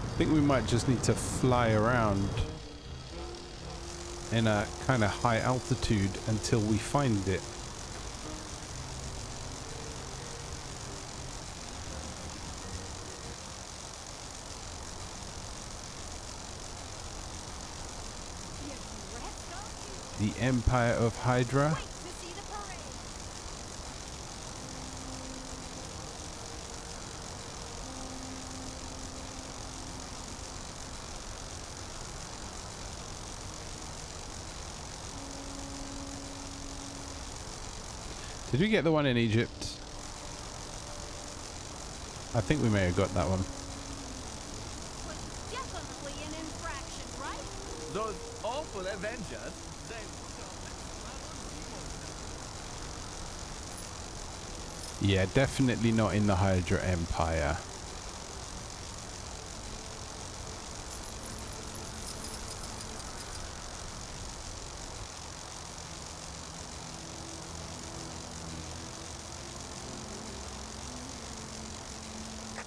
I think we might just need to fly around in a kind of high altitude until we find it. The Empire of Hydra. Wait to see the parade. Did we get the one in Egypt? I think we may have got that one. Was definitely an infraction, right? Those awful Avengers. Yeah, definitely not in the Hydra Empire.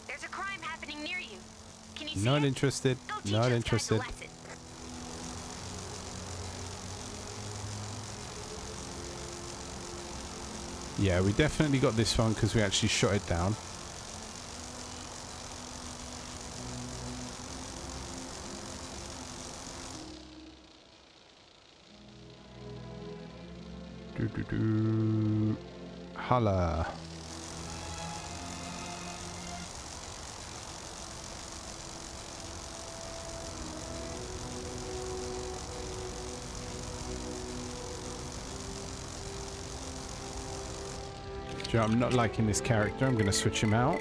There's a crime happening near you. Can you see Not it? interested. Go teach Not those guys a interested. lesson. Yeah, we definitely got this one because we actually shot it down. Holla. Do you know, I'm not liking this character. I'm going to switch him out.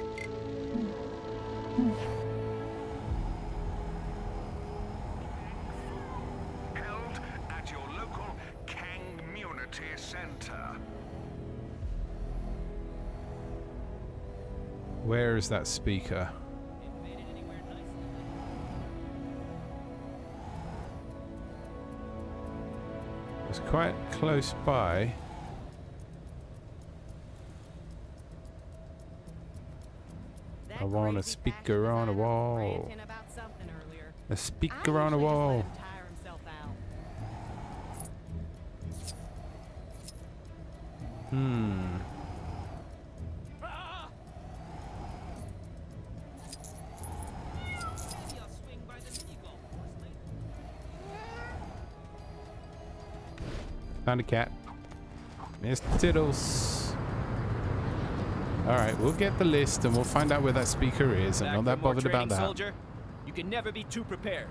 Held at your local Community Center. Where is that speaker? It's quite close by. I want a speaker on a wall. A speaker on a wall. Found a cat. Mr. Tiddles. Alright, we'll get the list and we'll find out where that speaker is. I'm not that bothered about that. Soldier. You can never be too prepared.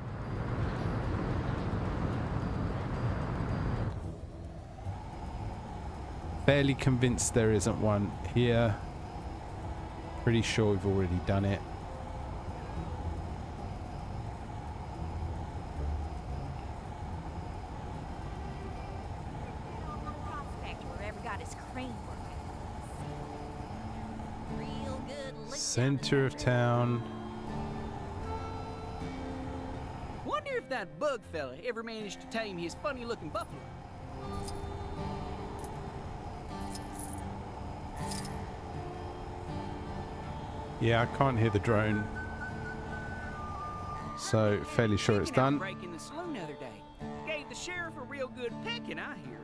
Fairly convinced there isn't one here. Pretty sure we've already done it. Center of town. Wonder if that bug fella ever managed to tame his funny-looking buffalo. Yeah, I can't hear the drone. So, fairly sure it's done. Breaking the saloon the other day. Gave the sheriff a real good pecking, I hear.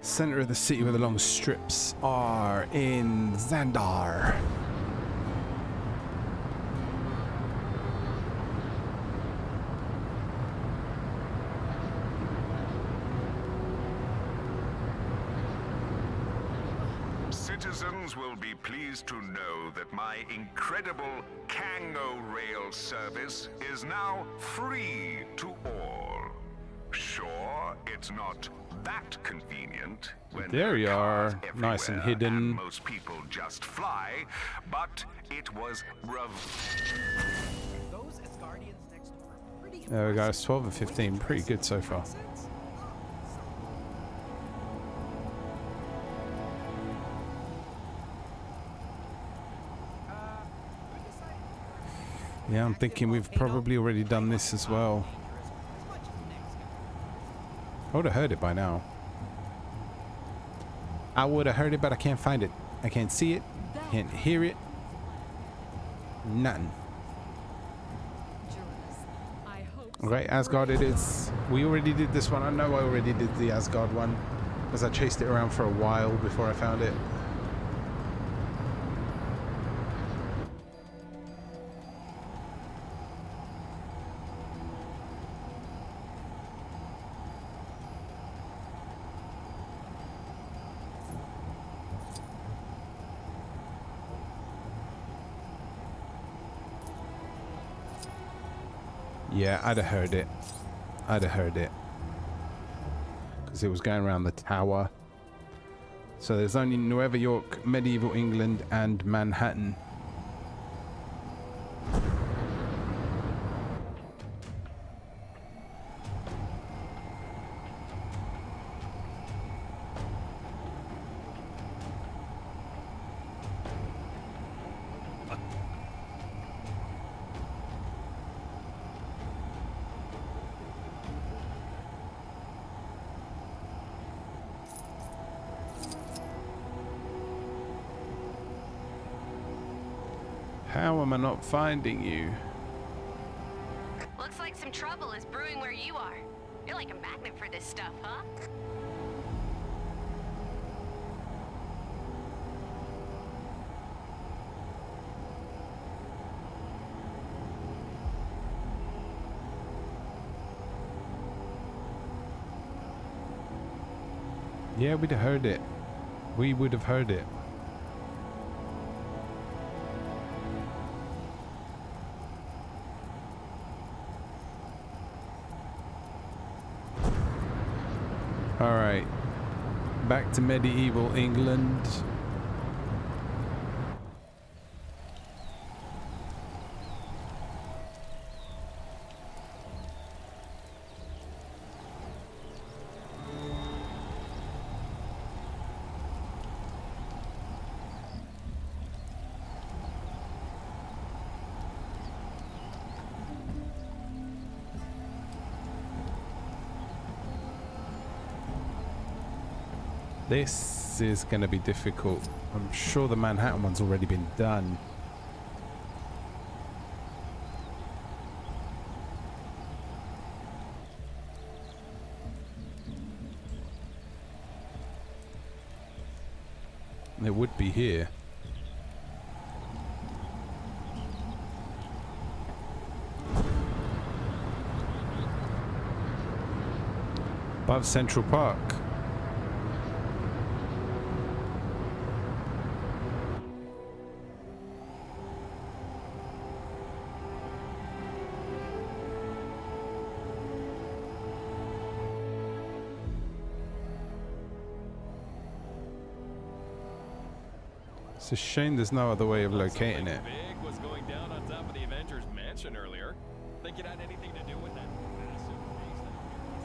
Center of the city where the long strips are in Xandar. Citizens will be pleased to know that my incredible Kango Rail service is now free to all. Sure, it's not that convenient when There you there cars are, nice and everywhere hidden. and most people just fly, but it was Those Asgardians next door are pretty There we go, it's 12 and 15. Pretty good so far. Yeah, I'm thinking we've probably already done this as well. I would have heard it by now. I would have heard it, but I can't find it. I can't see it. Can't hear it. Nothing. Okay, Asgard it is. We already did this one. I know I already did the Asgard one, because I chased it around for a while before I found it. Yeah, I'd have heard it. I'd have heard it. Because it was going around the tower. So there's only Nueva York, medieval England, and Manhattan. How am I not finding you? Looks like some trouble is brewing where you are. You're like a magnet for this stuff, huh? Yeah, we'd have heard it. We would have heard it. Alright, back to medieval England. This is going to be difficult. I'm sure the Manhattan one's already been done. It would be here. Above Central Park. It's a shame there's no other way of locating it. Big was going down on top of the Avengers mansion earlier. Think it had anything to do with that massive base that appeared?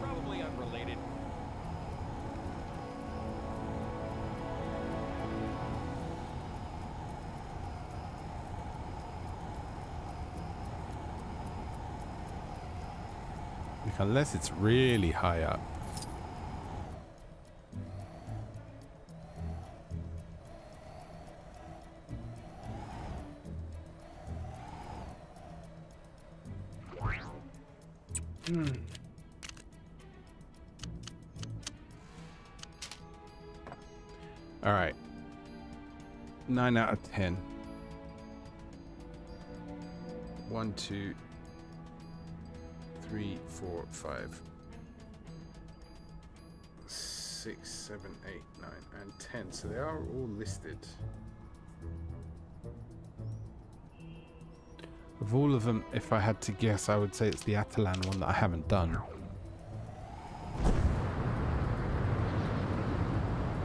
Probably unrelated. Like, unless it's really high up. All right. 9 out of 10. 1, 2, 3, 4, 5, 6, 7, 8, 9, and 10. So they are all listed. Of all of them, if I had to guess, I would say it's the Atalan one that I haven't done.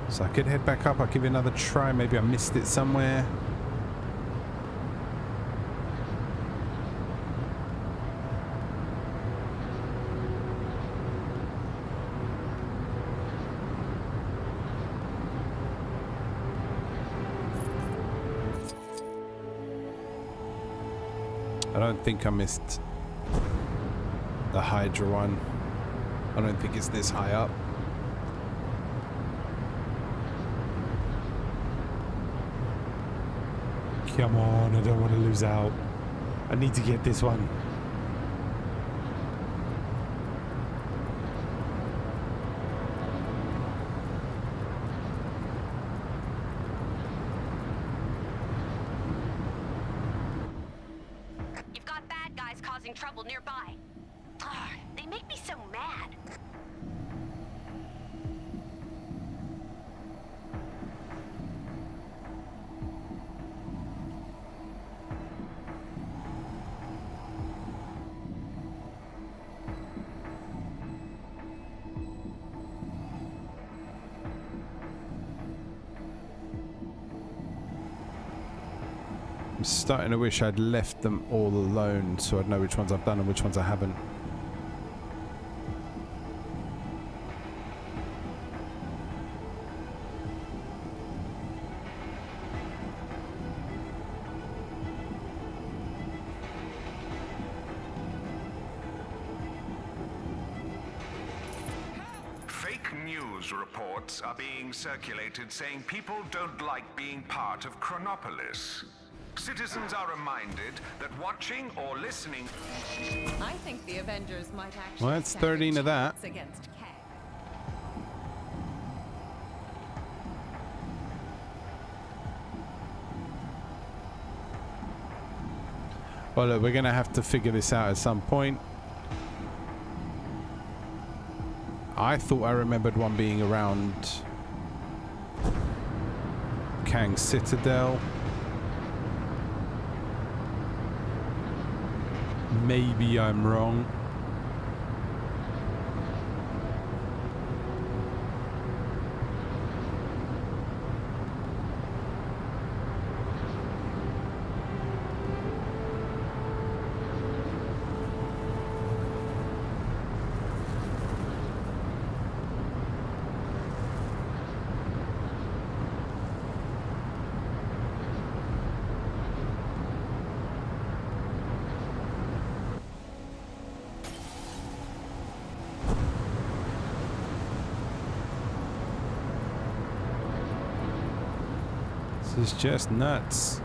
So I could head back up. I'll give it another try. Maybe I missed it somewhere. I don't think I missed the Hydra one. I don't think it's this high up. Come on, I don't want to lose out. I need to get this one. You've got bad guys causing trouble nearby. Ugh, they make me so mad. I'm starting to wish I'd left them all alone so I'd know which ones I've done and which ones I haven't. Fake news reports are being circulated saying people don't like being part of Chronopolis. Citizens are reminded that watching or listening... I think the Avengers might actually Well, that's stand a 13 of that. chance against Kang. Well, look, we're going to have to figure this out at some point. I thought I remembered one being around Kang's Citadel. Maybe I'm wrong. This is just nuts.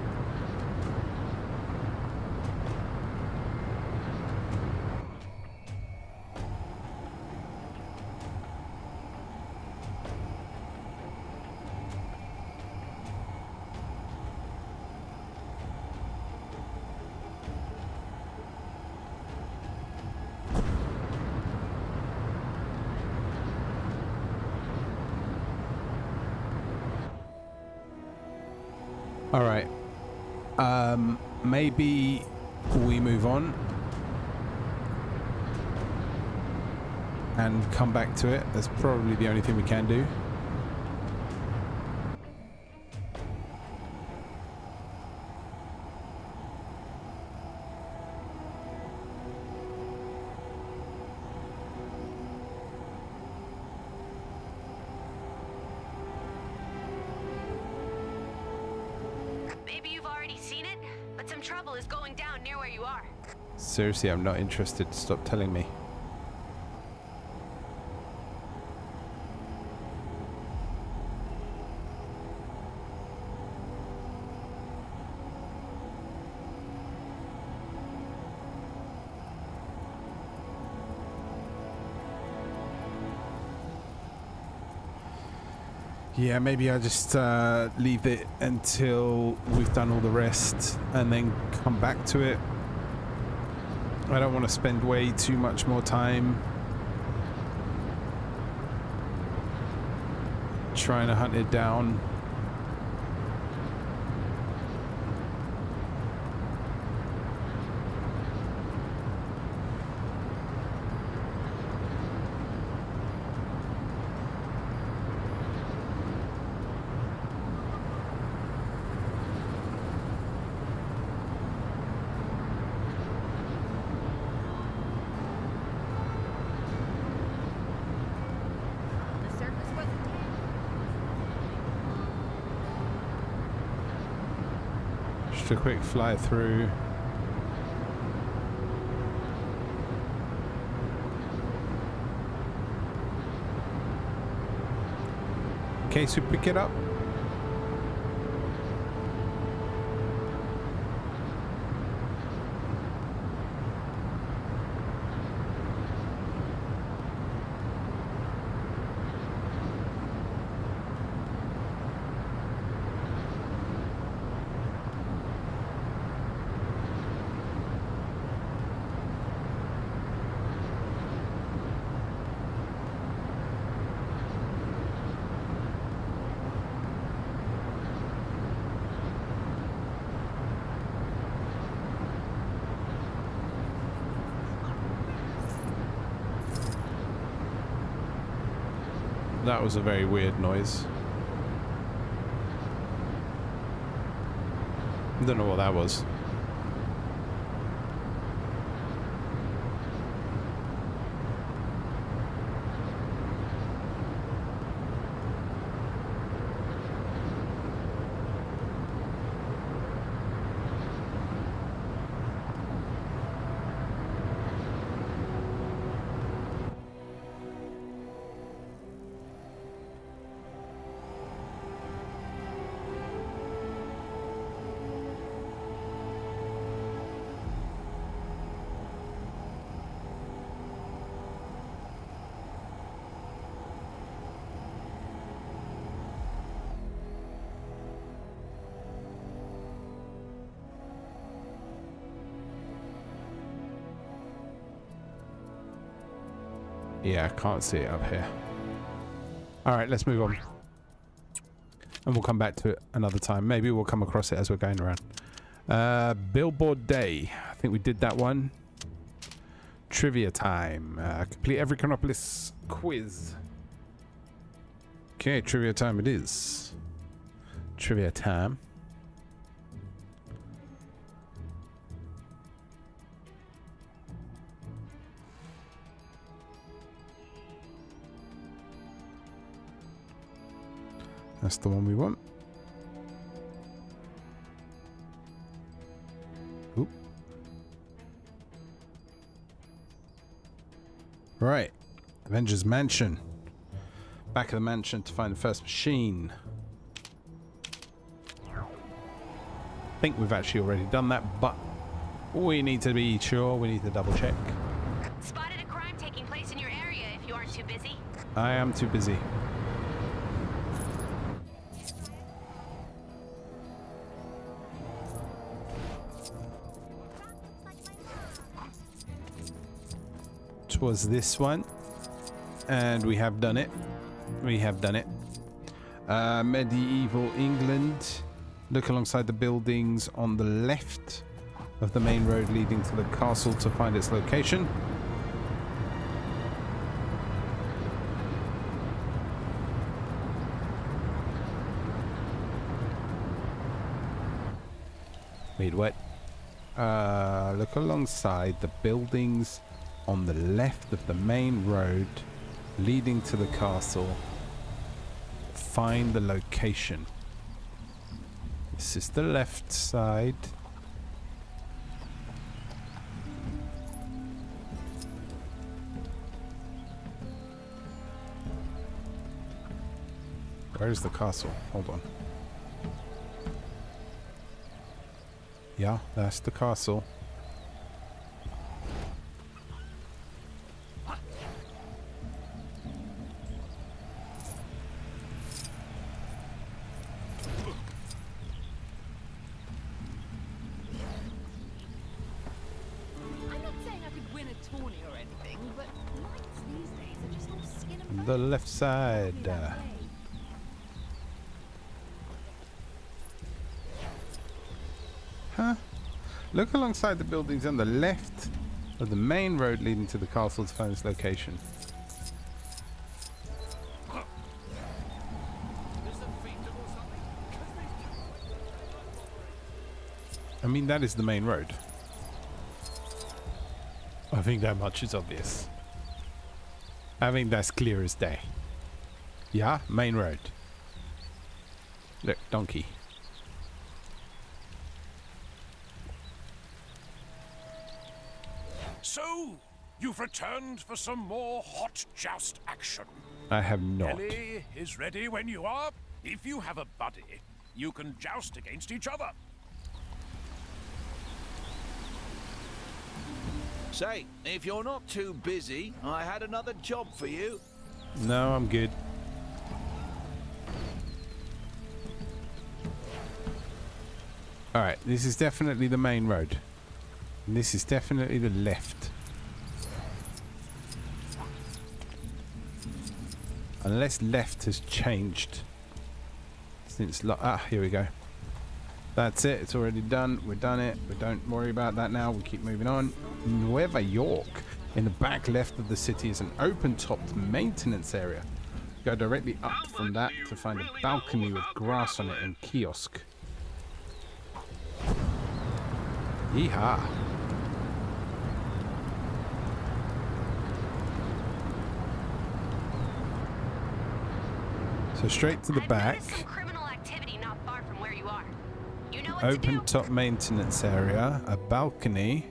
All right. Maybe we move on and come back to it. That's probably the only thing we can do. Maybe you've already seen it, but some trouble is going down near where you are. Seriously, I'm not interested. Stop telling me. Yeah, maybe I'll just leave it until we've done all the rest and then come back to it. I don't want to spend way too much more time trying to hunt it down. Just a quick fly through. In case we pick it up. That was a very weird noise. Don't know what that was. Yeah, I can't see it up here. Alright, let's move on. And we'll come back to it another time. Maybe we'll come across it as we're going around. Billboard Day. I think we did that one. Trivia time. Complete every Chronopolis quiz. Okay, trivia time it is. Trivia time. That's the one we want. Oop. Right. Avengers Mansion. Back of the mansion to find the first machine. I think we've actually already done that, but we need to be sure. We need to double check. Spotted a crime taking place in your area if you aren't too busy. I am too busy. Was this one, and we have done it. Medieval England. Look alongside the buildings on the left of the main road leading to the castle to find its location. Wait, what? Look alongside the buildings on the left of the main road leading to the castle. Find the location. This is the left side. Where's the castle? Hold on. Yeah, that's the castle. The left side. Huh? Look alongside the buildings on the left of the main road leading to the castle to find its location. I mean, that is the main road. I think that much is obvious. I think that's clear as day. Yeah, main road. Look, donkey. So, you've returned for some more hot joust action. I have not. Ellie is ready when you are. If you have a buddy, you can joust against each other. Say, if you're not too busy, I had another job for you. No, I'm good. Alright, this is definitely the main road. And this is definitely the left. Unless left has changed. Since... here we go. That's it. It's already done. We've done it. We don't worry about that now. We keep moving on. Nueva York. In the back left of the city is an open-topped maintenance area. Go directly up from that to find a balcony with grass on it and kiosk. Yeehaw. So straight to the back. Some criminal activity not far from where you are. You know what Open to do. top maintenance area. A balcony.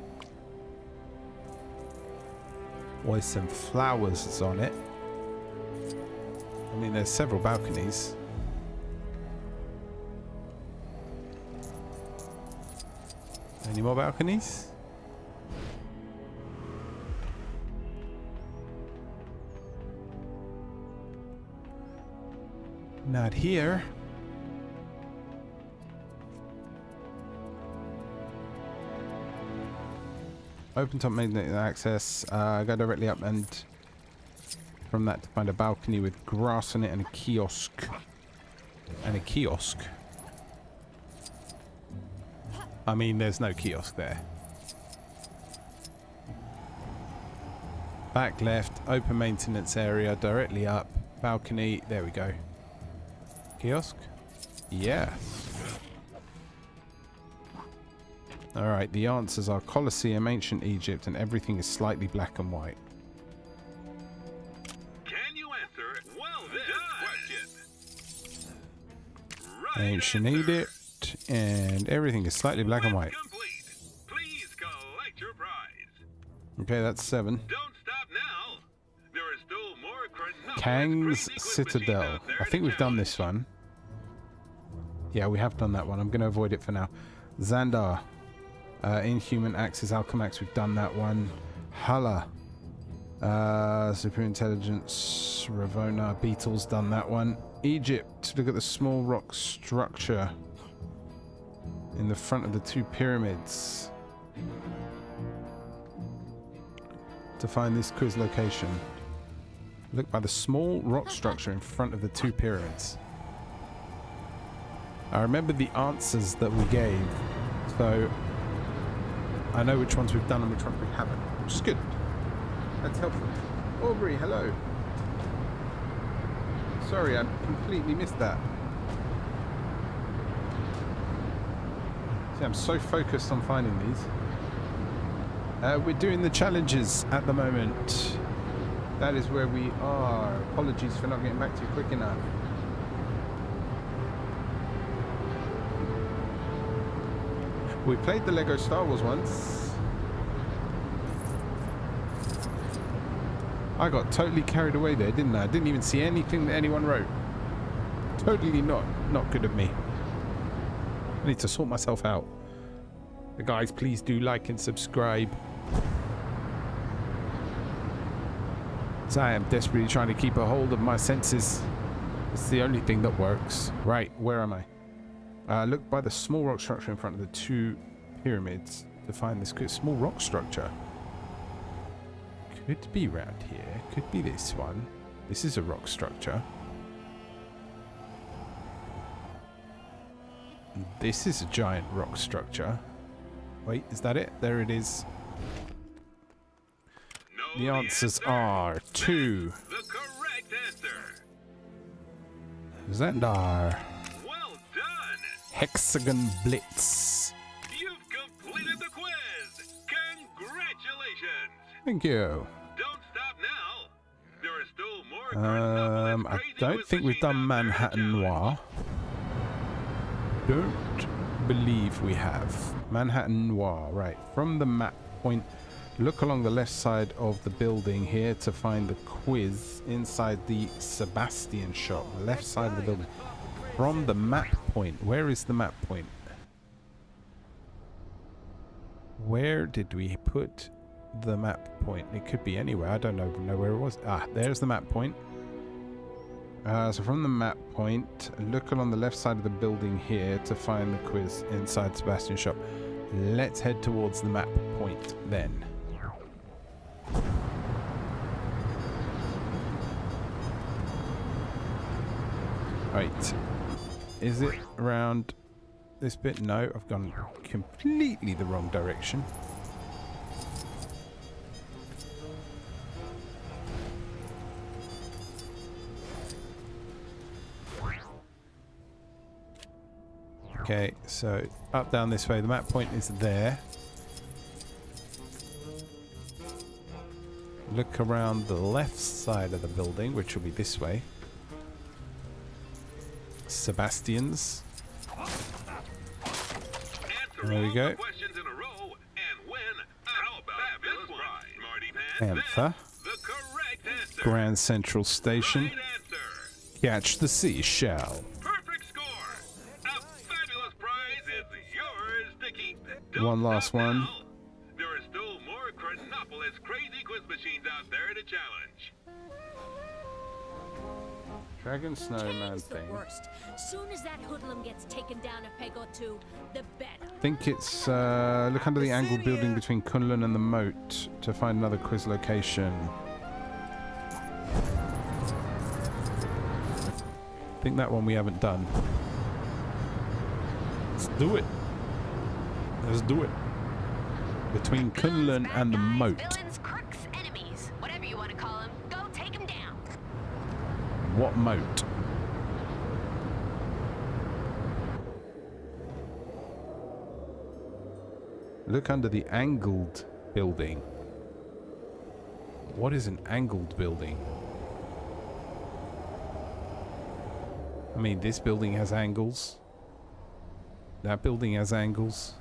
With some flowers on it. I mean, there's several balconies. Any more balconies? Not here. Open top maintenance access. Go directly up and from that to find a balcony with grass on it and a kiosk. And a kiosk. I mean, there's no kiosk there. Back left, open maintenance area, directly up, balcony, there we go. Kiosk? Yeah. Alright, the answers are Colosseum, Ancient Egypt, and everything is slightly black and white. Can you answer well this question? Ancient Egypt, and everything is slightly black and white. Complete. Please collect your prize. Okay, that's 7. Don't stop now. There are still more Chronopolis Kang's crazy quick Citadel. machines out there I think to we've done challenge. this one. Yeah, we have done that one. I'm going to avoid it for now. Xandar. Inhuman Axis, Alchemax, we've done that one. Hala. Super Intelligence, Ravona, Beetles, done that one. Egypt, look at the small rock structure in the front of the 2 pyramids. To find this quiz location. Look by the small rock structure in front of the 2 pyramids. I remember the answers that we gave, so I know which ones we've done and which ones we haven't, which is good. That's helpful. Aubrey, hello. Sorry, I completely missed that. See, I'm so focused on finding these. We're doing the challenges at the moment. That is where we are. Apologies for not getting back to you quick enough. We played the Lego Star Wars once. I got totally carried away there, didn't I? I didn't even see anything that anyone wrote. Totally not good of me. I need to sort myself out. Guys, please do like and subscribe. So I am desperately trying to keep a hold of my senses. It's the only thing that works. Right, where am I? Look by the small rock structure in front of the 2 pyramids to find this small rock structure. Could be round here. Could be this one. This is a rock structure. This is a giant rock structure. Wait, is that it? There it is. The answers are 2. The correct answer. Xandar. Well done. Hexagon Blitz. You've completed the quiz. Congratulations. Thank you. Don't stop now. There are still more I don't think we've done Manhattan Noir. Don't believe we have. Manhattan Noir, right. From the map point, look along the left side of the building here to find the quiz inside the Sebastian shop. Left side of the building. From the map point. Where is the map point? Where did we put the map point? It could be anywhere. I don't even know where it was. Ah, there's the map point. So from the map point, look along the left side of the building here to find the quiz inside Sebastian shop. Let's head towards the map point then. Right. Is it around this bit? No, I've gone completely the wrong direction. Okay, so up down this way, the map point is there. look around the left side of the building, which will be this way. Sebastian's. There we go. Anther. Grand Central Station. Catch the seashell. Perfect score. A fabulous prize is yours to keep. One last one. There are still more Chronopolis crazy quiz machines out there to challenge. Dragon Snowman the thing. worst. Soon as that hoodlum gets taken down a peg or two, the better. I think it's look under the angled building between Kunlun and the moat to find another quiz location. I think that one we haven't done. Let's do it. Let's do it. Between Kunlun and the moat. Villains, crooks, enemies, whatever you want to call them, go take them down. What moat? Look under the angled building. What is an angled building? I mean, this building has angles. That building has angles.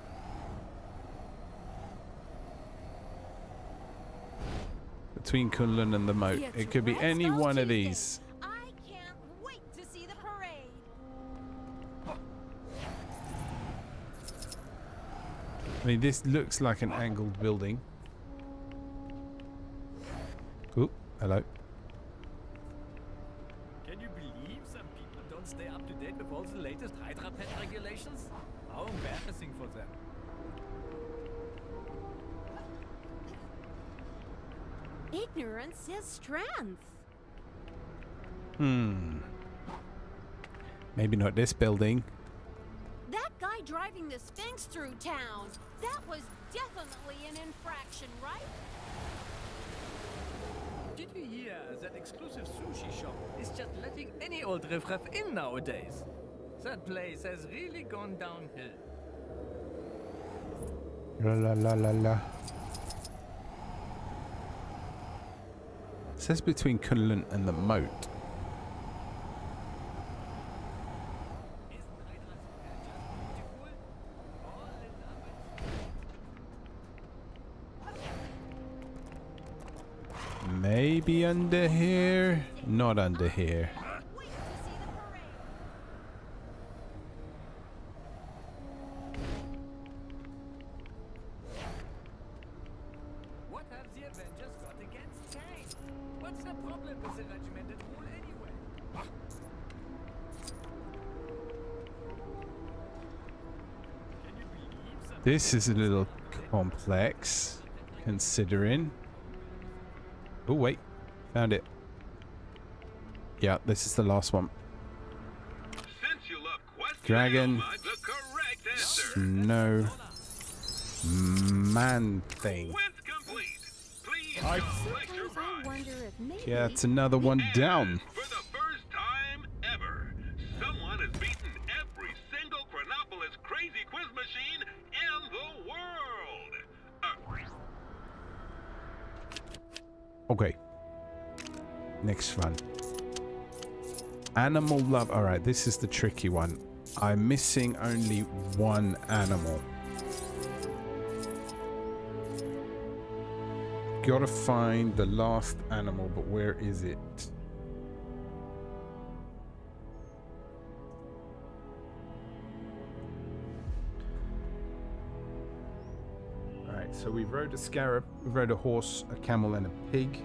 Between Kunlun and the moat. It could be any one of these. I can't wait to see the parade. I mean, this looks like an angled building. Oop, hello. Can you believe some people don't stay up to date with all the latest Hydra pet regulations? How embarrassing for them. Ignorance is strength. Maybe not this building. That guy driving the Sphinx through town, that was definitely an infraction, right? Did you hear that exclusive sushi shop is just letting any old riffraff in nowadays? That place has really gone downhill. La la la la la. It says between Kunlun and the moat. Maybe under here? Not under here. What have the Avengers got against Kang? What's the problem with the regimented rule anyway? Can you believe some This is a little complex, considering. Oh wait, found it. Yeah, this is the last one. Since you love questioning Dragon, so much, the correct answer. snow, man thing. Quiz complete. Please collect your I prize. wonder if maybe Yeah, it's another one down. For the first time ever, someone has beaten every single Chronopolis crazy quiz machine in the world. Okay. Next one. Animal love. All right, this is the tricky one. I'm missing only one animal. Gotta find the last animal, but where is it? Alright, so we rode a scarab, we rode a horse, a camel, and a pig.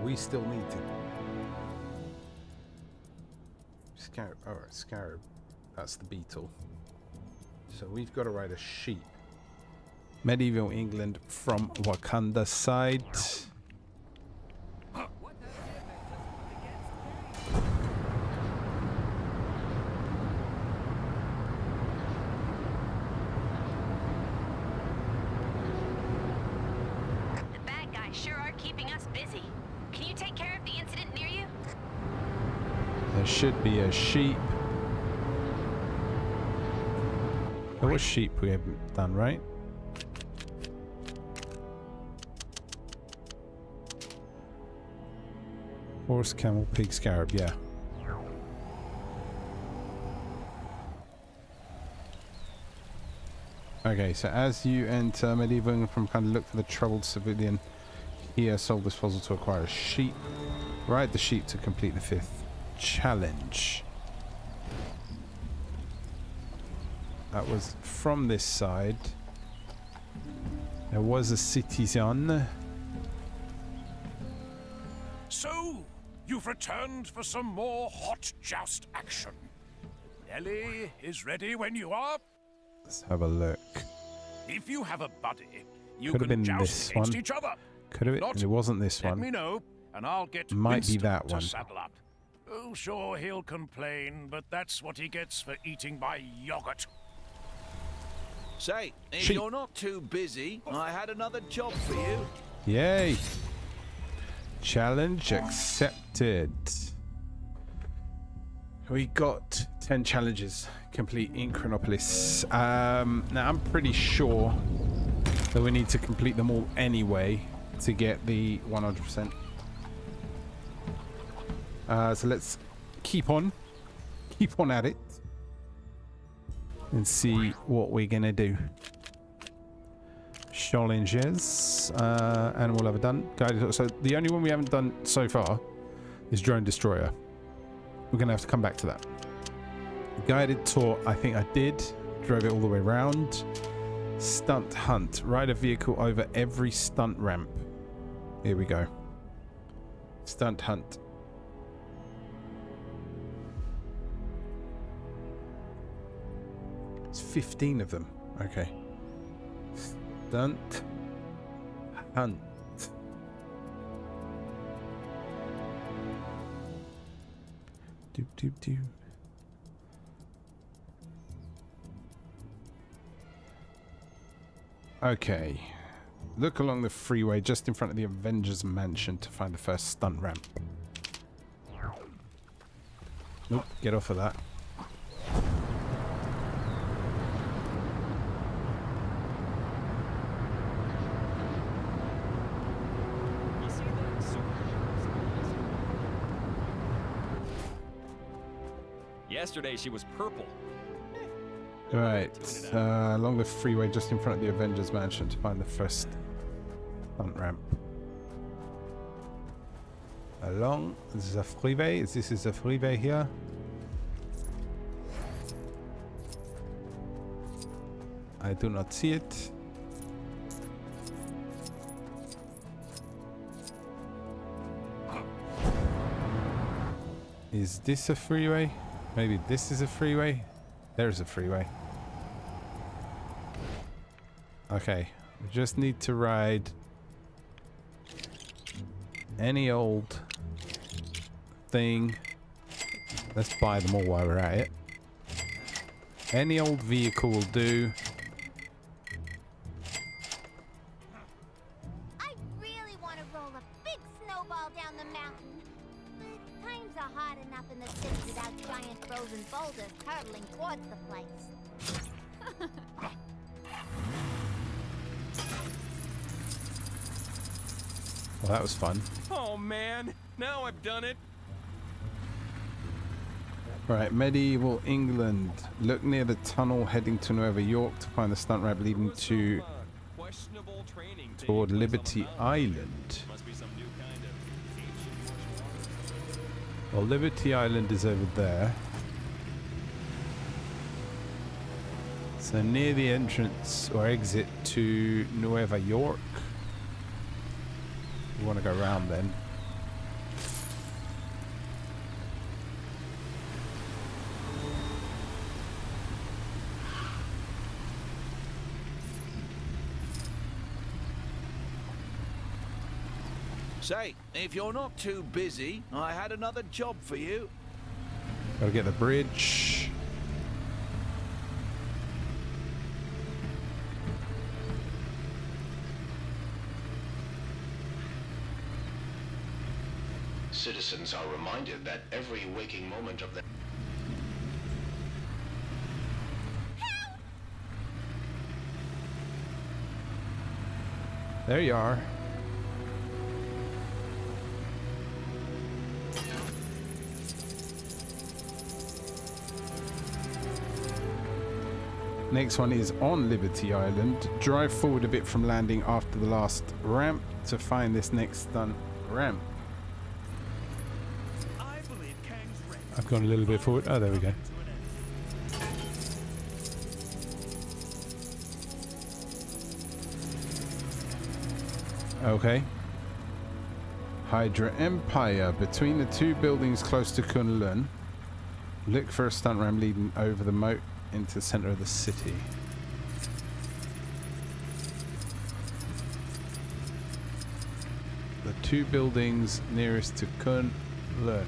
We still need to... Scarab, alright, scarab. That's the beetle. So we've got to ride a sheep. Medieval England from Wakanda side. The bad guys sure are keeping us busy. Can you take care of the incident near you? There should be a sheep. There was sheep we haven't done, right? Horse, camel, pig, scarab, yeah. Okay, so as you enter medieval from kind of look for the troubled civilian here, solve this puzzle to acquire a sheep. Ride the sheep to complete the 5th challenge. That was from this side. There was a citizen. So, you've returned for some more hot joust action. Ellie is ready when you are. Let's have a look. If you have a buddy, you Could have can been joust this against one. each other. Could have Not, it wasn't this let one. me know, and I'll get Might be Winston that to one. saddle up. Oh, sure, he'll complain, but that's what he gets for eating my yogurt. Say, if Sheep. you're not too busy, I had another job for you. Yay! Challenge accepted. We got 10 challenges complete in Chronopolis. Now I'm pretty sure that we need to complete them all anyway to get the 100%. So let's keep on at it and see what we're gonna do. Challenges, and we'll have done. Guided. So the only one we haven't done so far is Drone Destroyer. We're gonna have to come back to that. Guided tour, I think I did. Drove it all the way around. Stunt hunt, ride a vehicle over every stunt ramp. Here we go. Stunt hunt. It's 15 of them. Okay. Stunt hunt. Doop doop doop. Okay. Look along the freeway just in front of the Avengers mansion to find the first stunt ramp. Nope, get off of that. Yesterday she was purple. Right, along the freeway just in front of the Avengers mansion to find the first stunt ramp. Along the freeway, this is the freeway here. I do not see it. Is this a freeway? Maybe this is a freeway? There's a freeway. Okay, we just need to ride any old thing. Let's buy them all while we're at it. Any old vehicle will do. I really want to roll a big snowball down the mountain. But times are hard enough in the city without giant frozen boulders hurtling towards the place. Well, that was fun. Oh man, now I've done it. Right, medieval England. Look near the tunnel heading to Nueva York to find the stunt ramp leading to toward Liberty Island. Well, Liberty Island is over there. So near the entrance or exit to Nueva York. We want to go around then. Say, if you're not too busy, I had another job for you. Gotta get the bridge. Citizens are reminded that every waking moment of their... There you are. Next one is on Liberty Island. Drive forward a bit from landing after the last ramp to find this next stunt ramp. I've gone a little bit forward. Oh, there we go. Okay. Hydra Empire. Between the two buildings close to Kunlun, look for a stunt ramp leading over the moat into the center of the city. The two buildings nearest to Kunlun.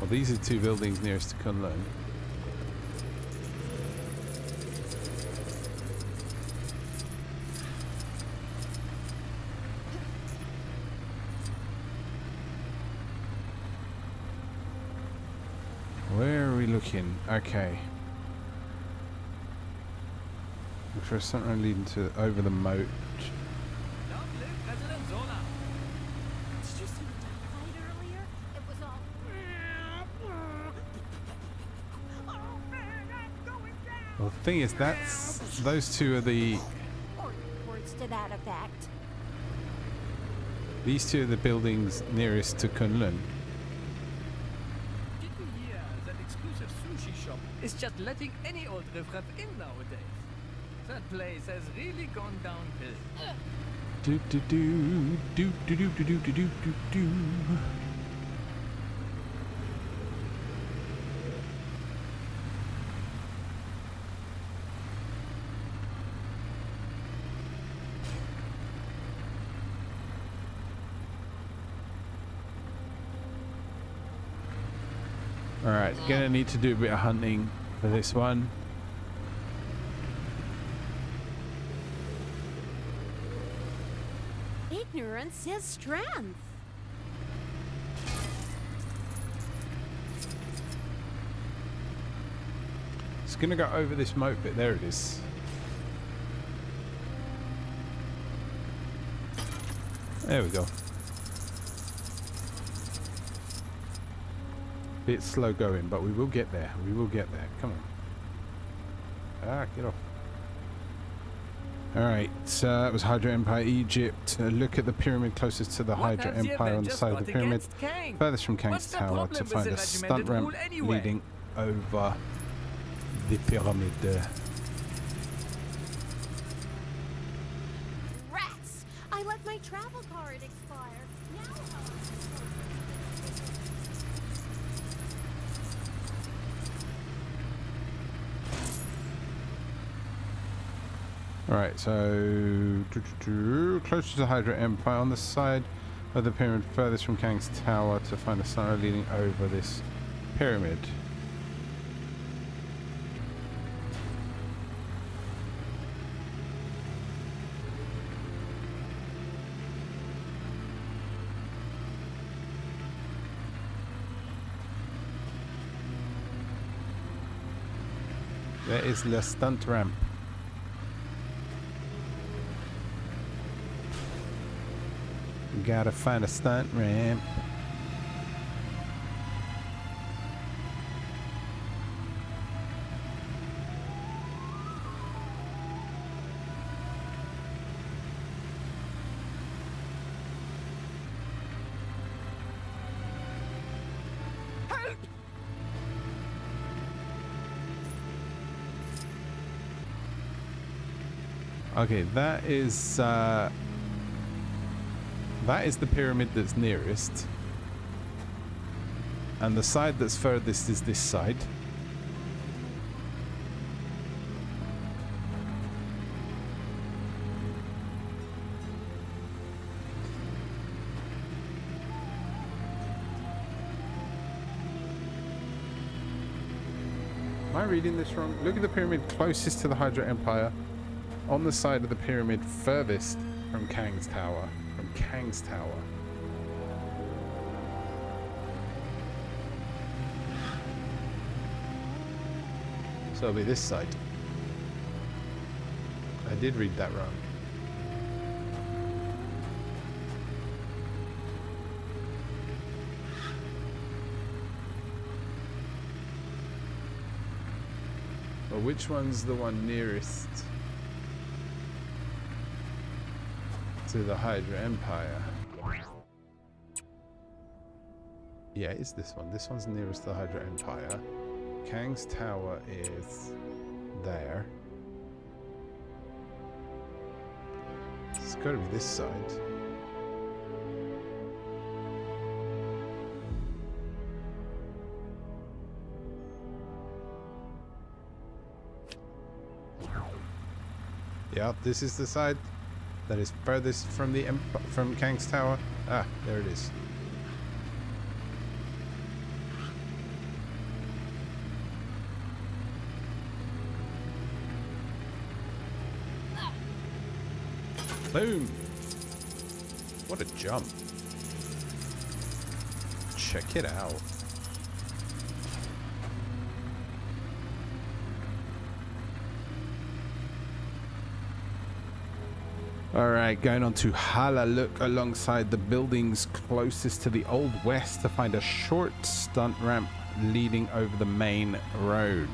Well, these are two buildings nearest to Kunlun. Where are we looking? Okay. Look for a stunt ramp leading to over the moat. Well, the thing is, those two are the... Words to that effect. These two are the buildings nearest to Kunlun. Did you hear that exclusive sushi shop is just letting any old riffraff in nowadays? That place has really gone downhill. Do do do do do do do do do do do. Alright, gonna need to do a bit of hunting for this one. Ignorance is strength. It's gonna go over this moat bit. There it is. There we go. Bit slow going, but we will get there. We will get there. Come on. Ah, get off. Alright, so that was Hydra Empire Egypt. Look at the pyramid closest to the Hydra Empire on the side of the pyramid. Furthest from Kang's Tower to find a stunt ramp leading over the pyramid. Rats! I let my travel card expire. Now Alright, so closer to the Hydra Empire on the side of the pyramid furthest from Kang's Tower to find a stunt ramp leading over this pyramid. There is the stunt ramp. Gotta find a stunt ramp. Help! Okay, that is the pyramid that's nearest. And the side that's furthest is this side. Am I reading this wrong? Look at the pyramid closest to the Hydra Empire. On the side of the pyramid furthest from Kang's Tower. Kang's Tower. So it'll be this side. I did read that wrong. Well, which one's the one nearest to the Hydra Empire? Yeah, it's this one. This one's nearest to the Hydra Empire. Kang's Tower is there. It's got to be this side. Yep, this is the side that is furthest from the from Kang's Tower. Ah, there it is. Boom! What a jump. Check it out. Alright, going on to Hala. Look alongside the buildings closest to the Old West to find a short stunt ramp leading over the main road.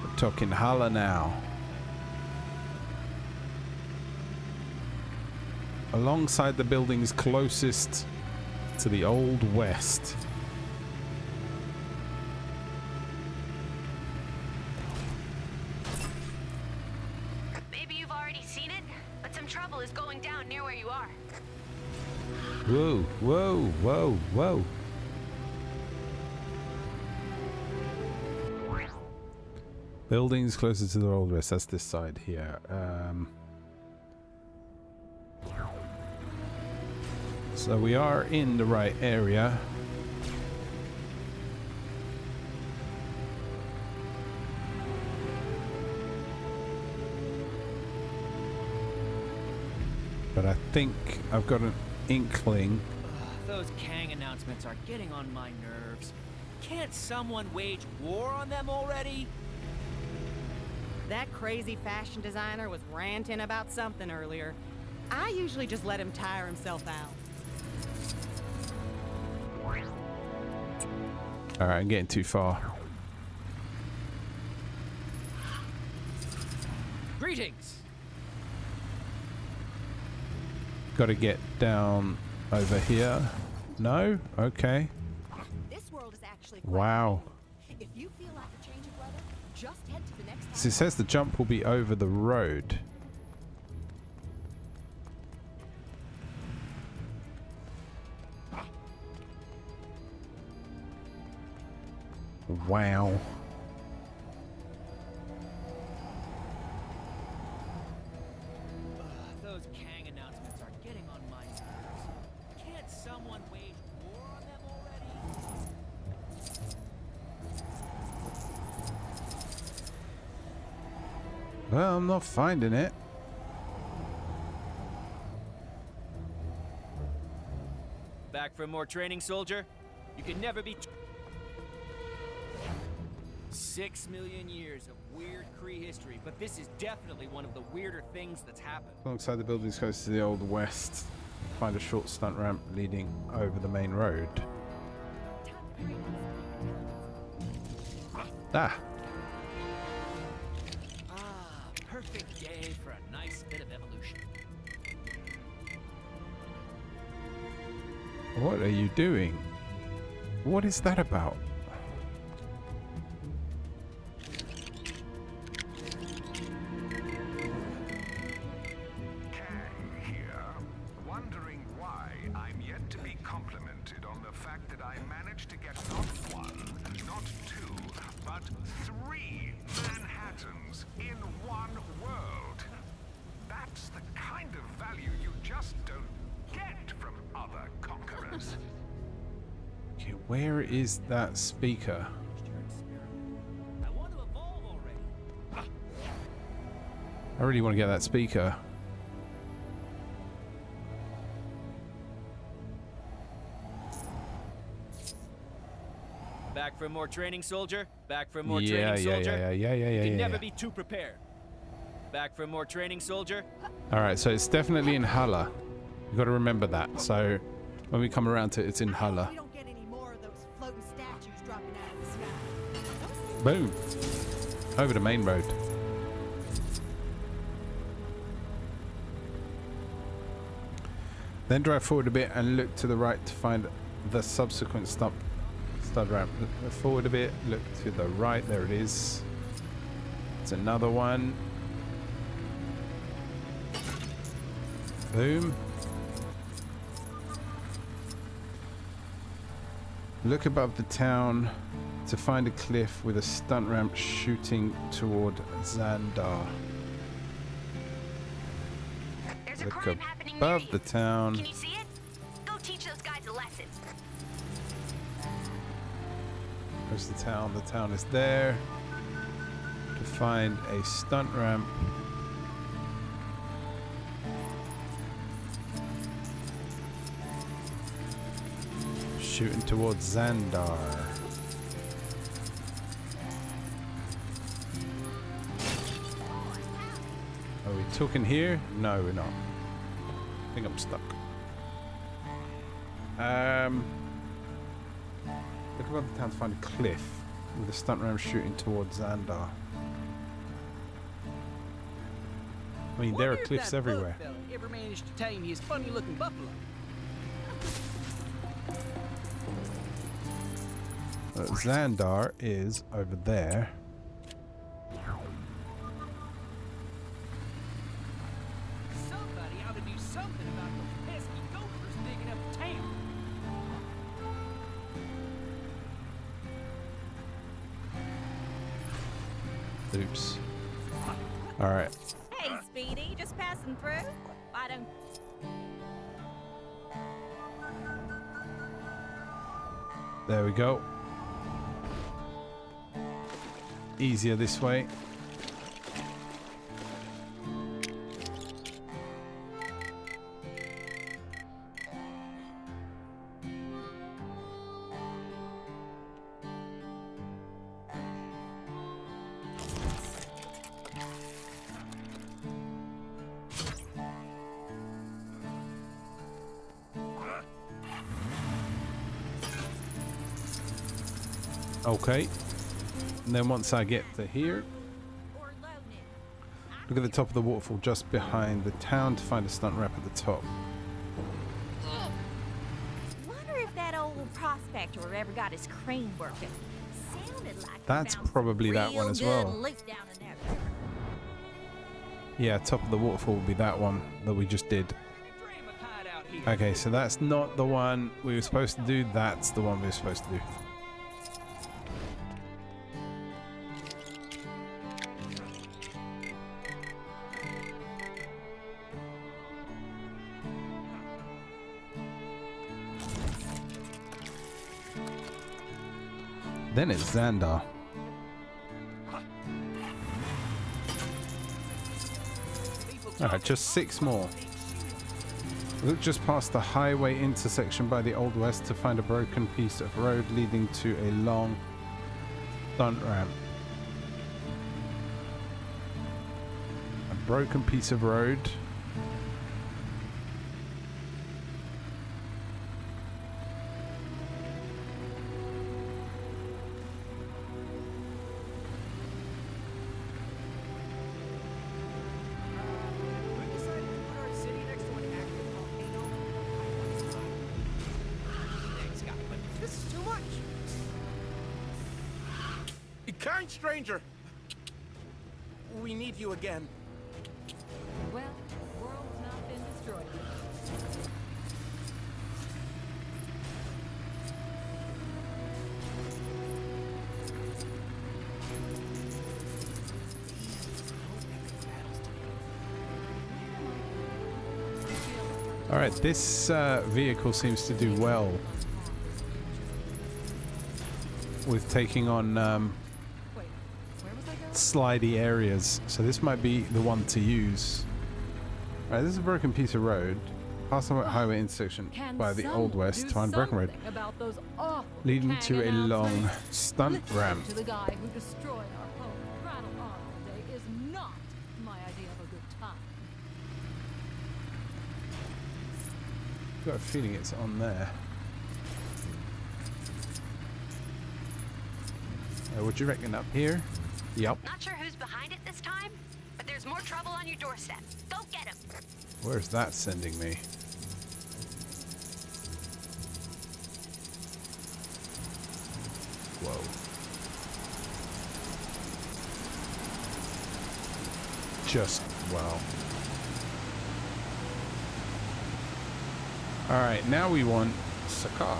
We're talking Hala now. Alongside the buildings closest to the Old West. Maybe you've already seen it, but some trouble is going down near where you are. Whoa, whoa, whoa, whoa. Buildings closer to the Old West. That's this side here. So we are in the right area. But I think I've got an inkling. Those Kang announcements are getting on my nerves. Can't someone wage war on them already? That crazy fashion designer was ranting about something earlier. I usually just let him tire himself out. Alright, I'm getting too far. Greetings. Got to get down over here. No? Okay. This world is actually wow. If you feel like a change of weather, just head to the next So it says the jump will be over the road. Wow. Those Kang announcements are getting on my nerves. Can't someone wage war on them already? Well, I'm not finding it. Back for more training, soldier? You can never be... 6 million years of weird Kree history, but this is definitely one of the weirder things that's happened. Alongside the buildings close to the Old West, find a short stunt ramp leading over the main road. Ah. Perfect day for a nice bit of evolution. What are you doing? What is that about? Where is that speaker? I really want to get that speaker. Back for for more training, soldier. Back for more Yeah, training, yeah, soldier. yeah. You can never Yeah. be too prepared. Back for more training, soldier. All right, so it's definitely in Hulla. You got to remember that. So when we come around to it, it's in Hulla. We don't get any more of those floating statues dropping out of the sky. Boom. Over the main road. Then drive forward a bit and look to the right to find the subsequent stud ramp. Look forward a bit, look to the right. There it is. It's another one. Boom. Look above the town to find a cliff with a stunt ramp shooting toward Xandar. There's a Look crime happening near above you. the town. Can you see it? Go teach those guys a lesson. There's the town. The town is there. To find a stunt ramp. Shooting towards Xandar. Are we talking here? No, we're not. I think I'm stuck. Look above the town to find a cliff with a stunt ramp shooting towards Xandar. I mean, there are cliffs everywhere. Ever managed to tame his funny-looking buffalo? Xandar is over there. Somebody ought to do something about those pesky gophers digging up town. Oops. All right. Hey, Speedy, just passing through. Why don't... There we go. Easier this way. Okay. And then once I get to here, look at the top of the waterfall just behind the town to find a stunt ramp at the top. Wonder if that old prospector ever got his crane working. Sounded like That's probably that one as well. Loot down in there. Yeah, top of the waterfall will be that one that we just did. Okay, so that's not the one we were supposed to do. That's the one we were supposed to do. Then it's Xandar. Alright, just 6 more. Look just past the highway intersection by the Old West to find a broken piece of road leading to a long stunt ramp. A broken piece of road. Kind stranger, we need you again. Well, the world's not been destroyed yet. All right, this vehicle seems to do well with taking on slidey areas, so this might be the one to use. All right, this is a broken piece of road. Past the highway intersection Can by the Old someone West do to find Broken Road, something about those awful leading Kang to a long announcements? stunt Listening ramp. to the guy who destroyed our home prattle on all day is not my idea of a good time. Got a feeling it's on there. What do you reckon, up here? Yup. Not sure who's behind it this time, but there's more trouble on your doorstep. Go get him. Where's that sending me? Whoa. Just wow. Alright, now we want Saga.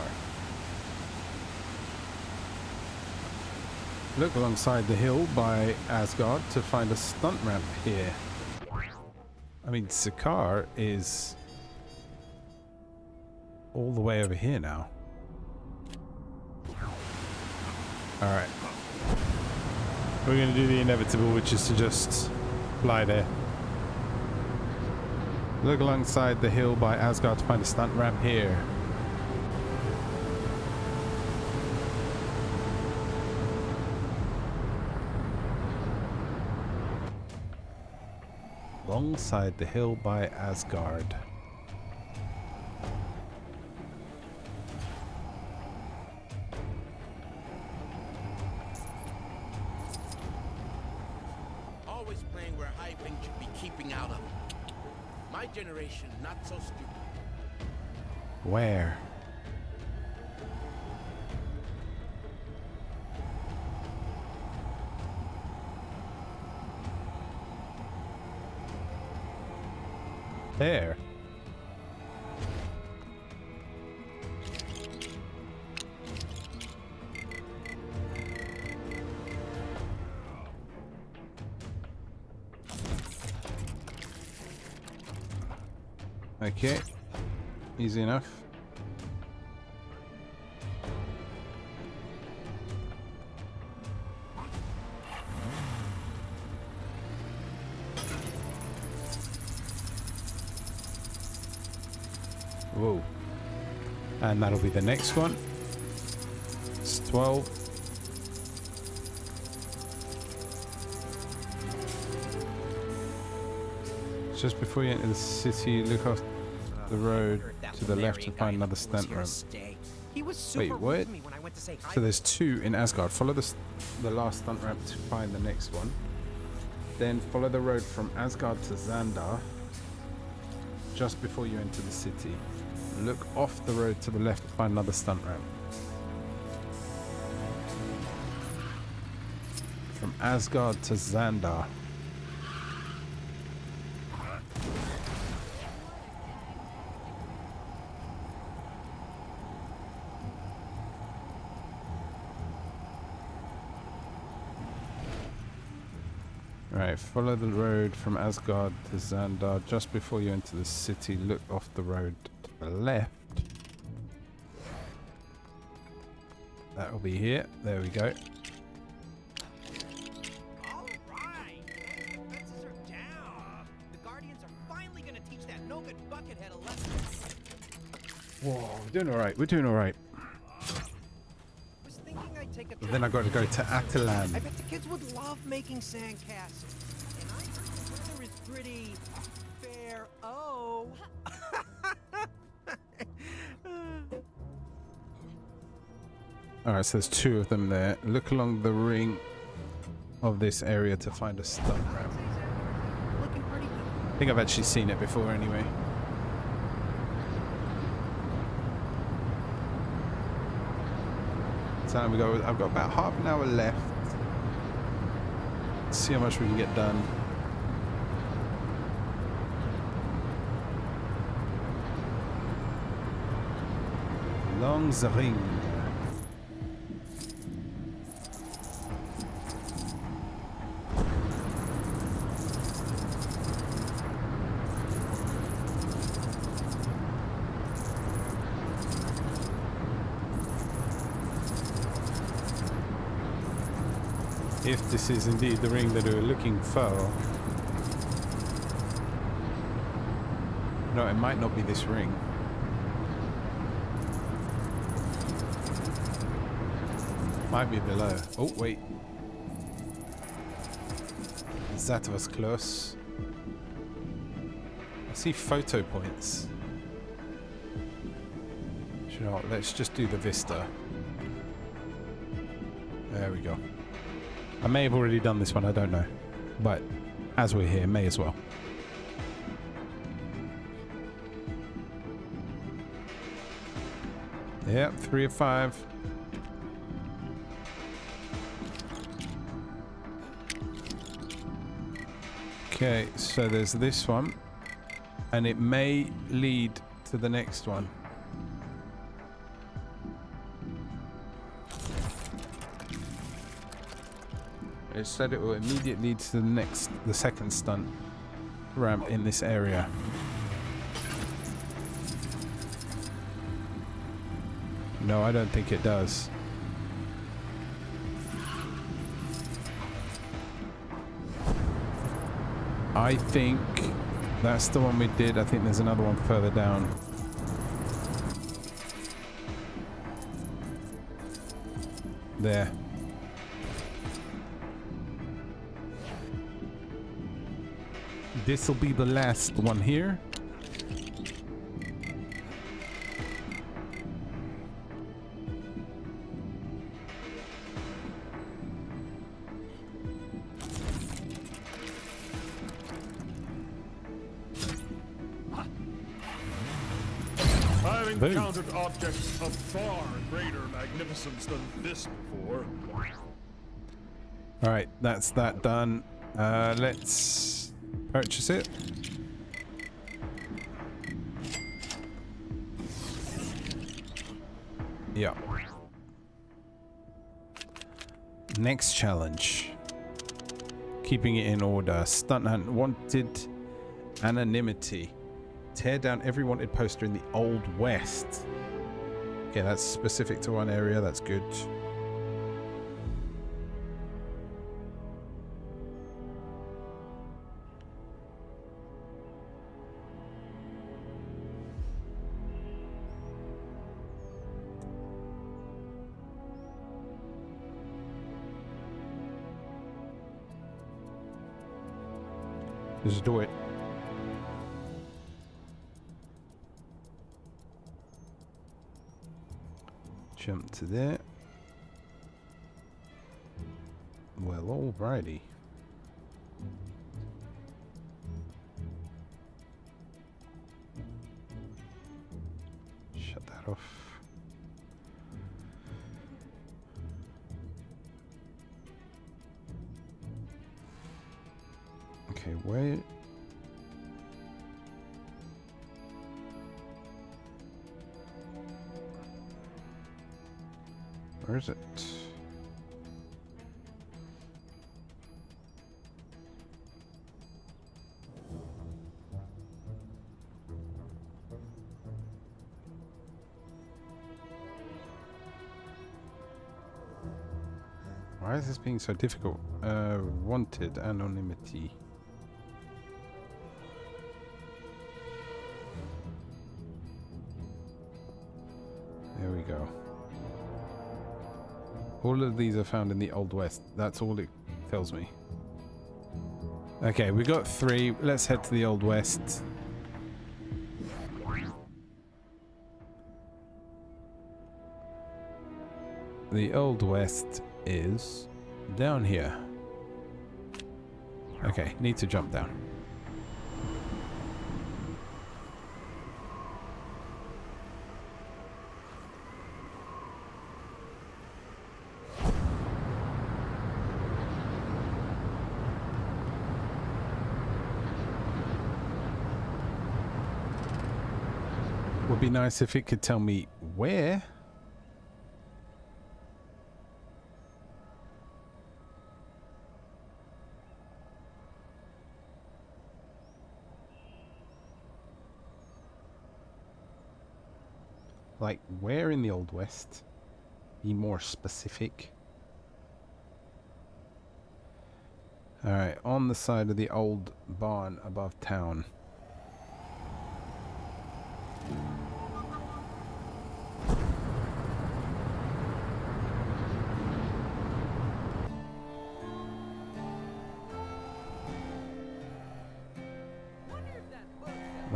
Look alongside the hill by Asgard to find a stunt ramp here. I mean, Saga is all the way over here now. Alright. We're going to do the inevitable, which is to just fly there. Look alongside the hill by Asgard to find a stunt ramp here. Alongside the hill by Asgard. Always playing where Highwing should be keeping out of. My generation, not so stupid. Where? There. Okay. Easy enough. Whoa. And that'll be the next one. It's 12. Just before you enter the city, look off the road to the left to find another stunt ramp. Wait, what? So there's two in Asgard. Follow the last stunt ramp to find the next one. Then follow the road from Asgard to Xandar just before you enter the city. Look off the road to the left to find another stunt ramp. From Asgard to Xandar. Right, follow the road from Asgard to Xandar just before you enter the city. Look off the road to the left. That will be here. There we go. Alright, the defenses are down. The Guardians are finally gonna teach that no-good buckethead a lesson. Whoa, we're doing alright. We're doing alright. But then I got to go to Atalan. I bet the kids would love making sandcastles. And I heard the weather is pretty fair. Oh. Alright, so there's two of them there. Look along the ring of this area to find a stunt ramp. I think I've actually seen it before anyway. Time we go. I've got about half an hour left. Let's see how much we can get done. Along the ring. If this is indeed the ring that we're looking for. No, it might not be this ring. Might be below. Oh, wait. That was close. I see photo points. You know what, let's just do the vista. There we go. I may have already done this one, I don't know. But as we're here, may as well. Yep, 3 of 5. Okay, so there's this one. And it may lead to the next one. It said it will immediately lead to the second stunt ramp in this area. No, I don't think it does. I think that's the one we did. I think there's another one further down. There. This will be the last one here. I've encountered objects of far greater magnificence than this before. Alright, that's that done. Let's purchase it. Yeah. Next challenge. Keeping it in order. Stunt hunt. Wanted anonymity. Tear down every wanted poster in the Old West. Okay, that's specific to one area. That's good. Just do it. Jump to there. Well, alrighty. Shut that off. Okay, wait. Where is it? Why is this being so difficult? Wanted anonymity. There we go. All of these are found in the Old West. That's all it tells me. Okay, we got 3. Let's head to the Old West. The Old West is down here. Okay, need to jump down. Would be nice if it could tell me where. Like, where in the Old West? Be more specific. Alright, on the side of the old barn above town.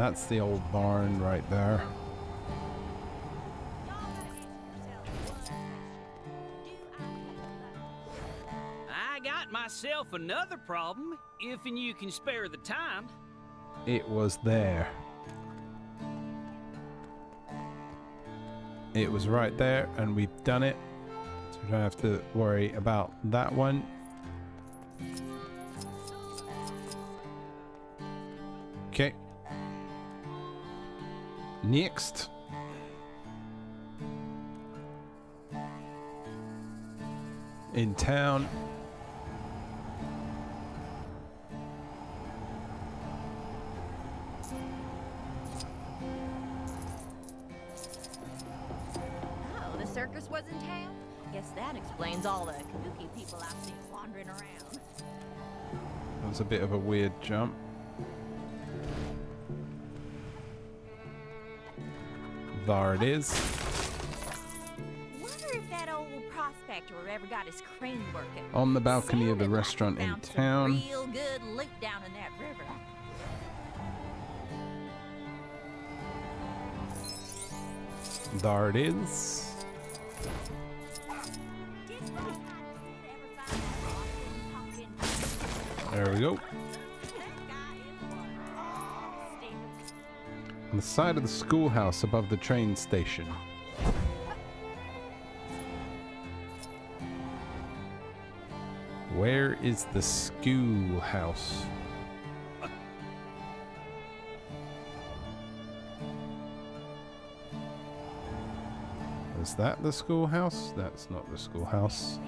That's the old barn right there. I got myself another problem, if and you can spare the time. It was there. It was right there, and we've done it. So we don't have to worry about that one. Okay. Next. In town. Oh, the circus was in town? Guess that explains all the kooky people I've seen wandering around. That was a bit of a weird jump. There it is. Wonder if that old prospector ever got his crane working. On the balcony of the Sounded like restaurant he in found some town. real good loot down in that river. There it is. There we go. On the side of the schoolhouse above the train station. Where is the schoolhouse? Is that the schoolhouse? That's not the schoolhouse.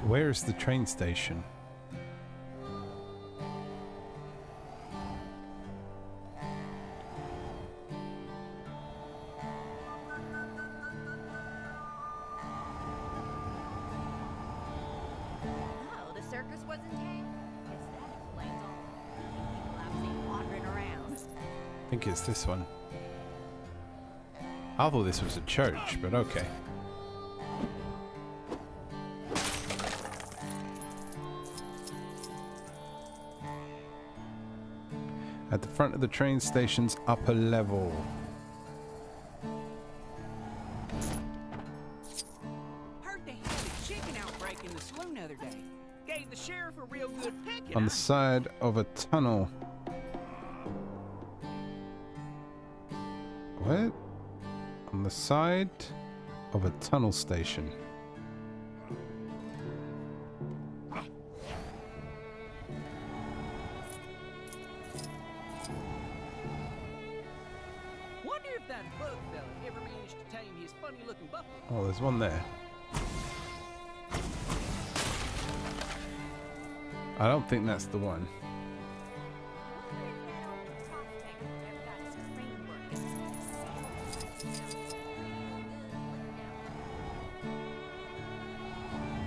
Where's the train station? Oh, the circus was in town? Guess that explains all the people I've seen wandering around. I think it's this one. I thought this was a church, but okay. At the front of the train station's upper level. Heard they had a chicken outbreak in the saloon the other day. Gave the sheriff a real good picking. On the side of a tunnel. What? On the side of a tunnel station. Wonder if that bug fella ever managed to tame his funny-looking buffalo. Oh, there's one there. I don't think that's the one.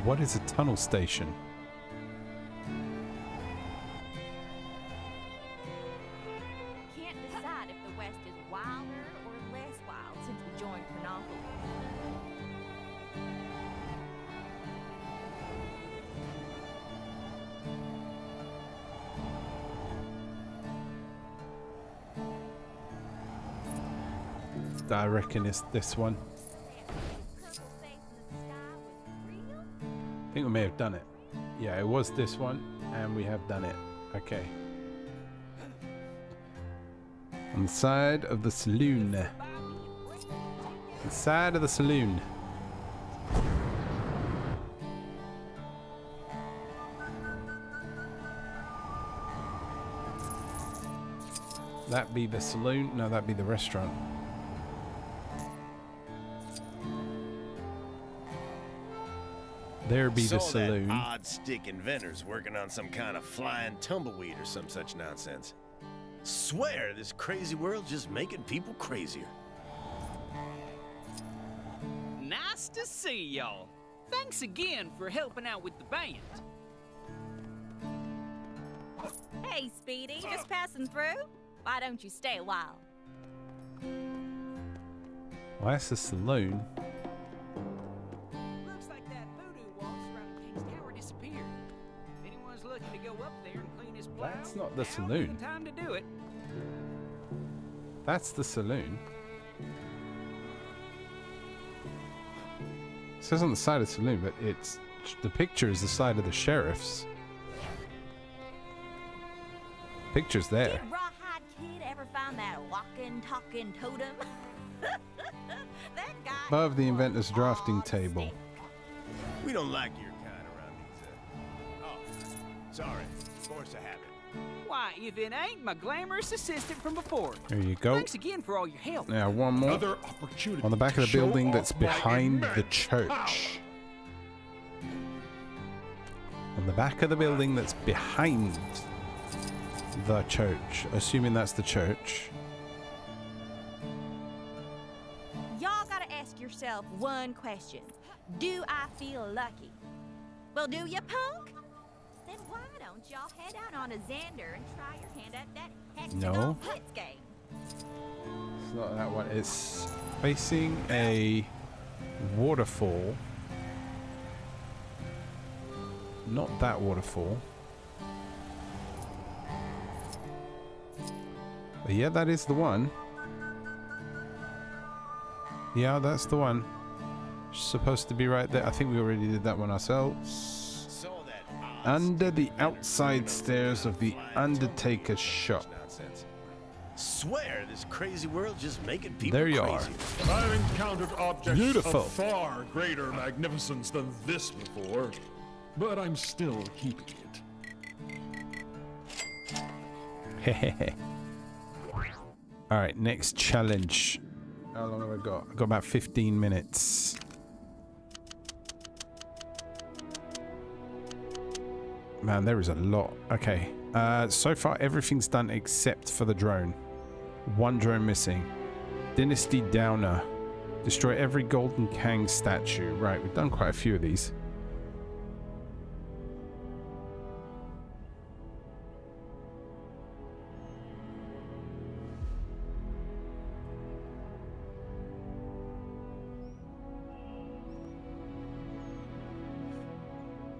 What is a tunnel station? Can't decide if the West is wilder or less wild since we joined Chronopolis. I reckon it's this one. I think we may have done it. Yeah, it was this one, and we have done it. Okay. On the side of the saloon. The side of the saloon. That be the saloon? No, that'd be the restaurant. There be the saloon. That odd stick inventor's working on some kind of flying tumbleweed or some such nonsense. Swear this crazy world's just making people crazier. Nice to see y'all. Thanks again for helping out with the band. Hey, Speedy, just passing through? Why don't you stay a while? Well, that's the saloon. Looks like that voodoo wall surrounding King's Tower disappeared. If anyone's looking to go up there and clean his plow, That's not the now's saloon. the time to do it. That's the saloon. It says on the side of the saloon, but it's the picture is the side of the sheriff's. Picture's there. Did Rawhide Kid ever find that walking, talking totem? That guy. Above the inventor's drafting table. We don't like your kind around these. Oh, sorry. Force a habit. Why, if it ain't my glamorous assistant from before. There you go. Thanks again for all your help. Now one more. Another opportunity On the back of the to show building off that's my behind the immense church. power. On the back of the building that's behind the church. Assuming that's the church. Y'all gotta ask yourself one question. Do I feel lucky? Well, do you, punk? Then why don't y'all head out on a Xander and try your hand at that hexagon No. blitz game? It's not that one. It's facing a waterfall. Not that waterfall. But yeah, that is the one. Yeah, that's the one. Supposed to be right there. I think we already did that one ourselves. Under the outside stairs of the Undertaker's shop. Swear this crazy world just making people There you crazy. I've encountered objects Beautiful. of far greater magnificence than this before, but I'm still keeping it. All right, next challenge. How long have I got? I've got about 15 minutes. Man, there is a lot. Okay. So far, everything's done except for the drone. One drone missing. Dynasty Downer. Destroy every Golden Kang statue. Right, we've done quite a few of these.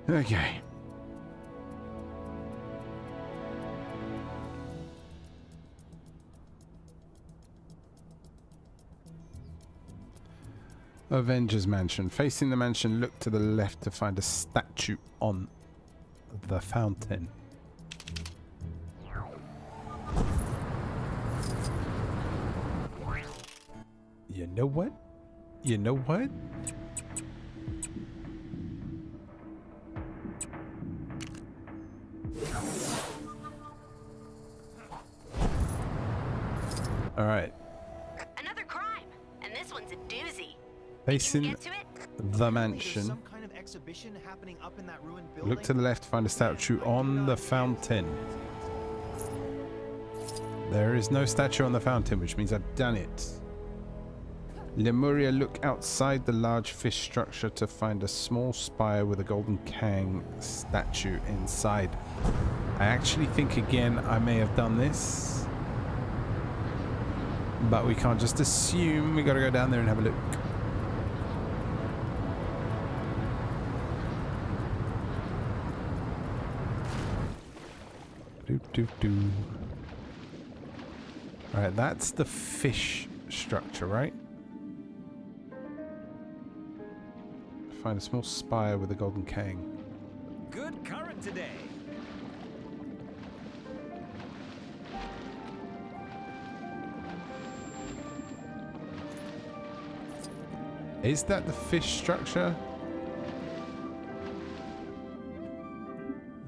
Okay. Avengers Mansion. Facing the mansion, look to the left to find a statue on the fountain. You know what? You know what? All right. Another crime, and this one's a doozy. Facing Get to it? the mansion. Some kind of exhibition happening up in that ruined building. Look to the left, find a statue on the fountain. There is no statue on the fountain, which means I've done it. Lemuria, look outside the large fish structure to find a small spire with a Golden Kang statue inside. I actually think, again, I may have done this. But we can't just assume. We gotta go down there and have a look. Alright, that's the fish structure, right? Find a small spire with a Golden Kang. Good current today. Is that the fish structure?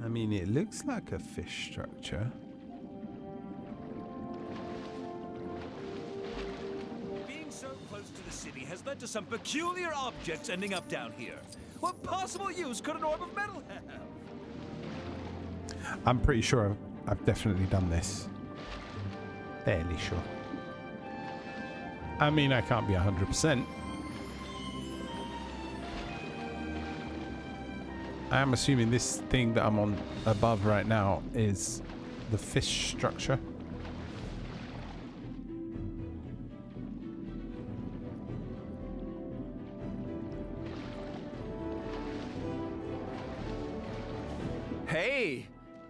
I mean, it looks like a fish structure. Being so close to the city has led to some peculiar objects ending up down here. What possible use could an orb of metal have? I'm pretty sure I've definitely done this. Fairly sure. I mean, I can't be 100%. I am assuming this thing that I'm on above right now is the fish structure.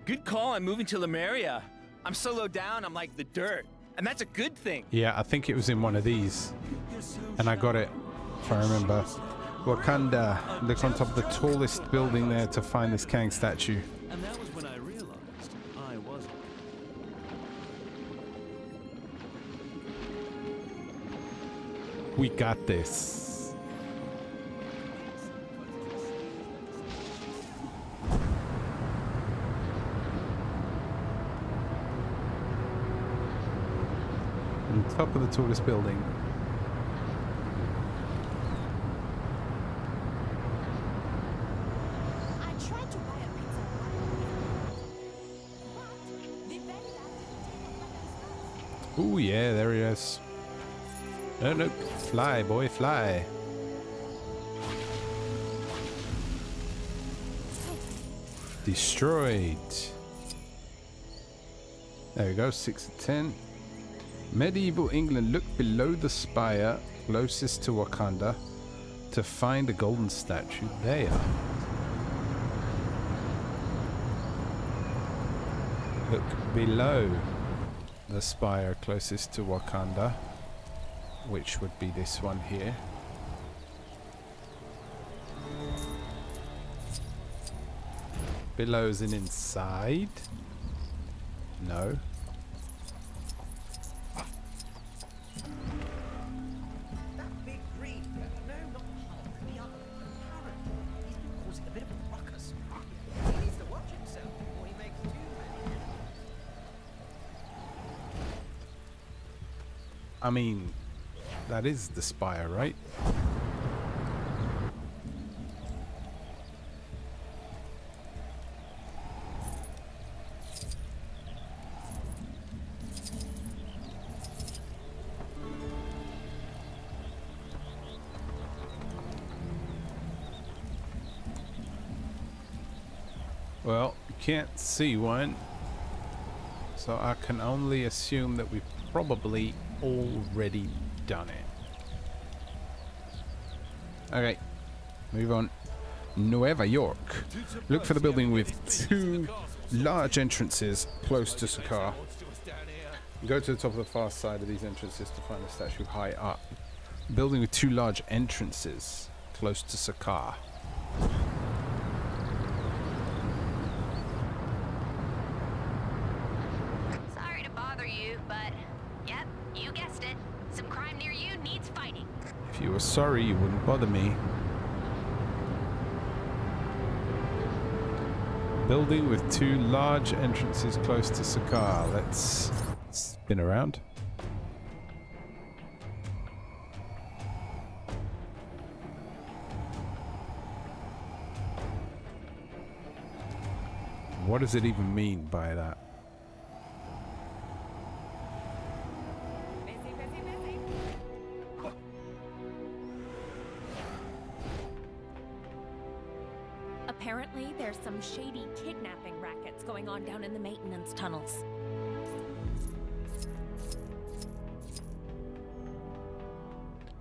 Good call on moving to Lemuria. I'm so low down, I'm like the dirt. And that's a good thing. Yeah, I think it was in one of these. And I got it, if I remember. Wakanda. Look on top of the tallest building there to find this Kang statue. And that was when I realized I wasn't. We got this. On top of the tallest building. Oh yeah, there he is. No, no, fly, boy, fly. Destroyed. There we go, 6 of 10. Medieval England, look below the spire closest to Wakanda to find the golden statue there. Look below the spire closest to Wakanda, which would be this one here. Below is an inside. No. That big green. No, not Hulk. The other. Parrot. He's been causing a bit of a ruckus. He needs to watch himself before he makes too many. I mean, that is the spire, right? Well, you can't see one, so I can only assume that we've probably already done it. Okay, move on. Nueva York. Look for the building with 2 large entrances close to Saga. Go to the top of the far side of these entrances to find the statue high up. Building with 2 large entrances close to Saga. Sorry to bother you, but yep, you guessed it. Some crime near you needs fighting. If you were sorry, you wouldn't bother me. Building with 2 large entrances close to Saga. Let's spin around. What does it even mean by that? Apparently, there's some shady kidnapping rackets going on down in the maintenance tunnels.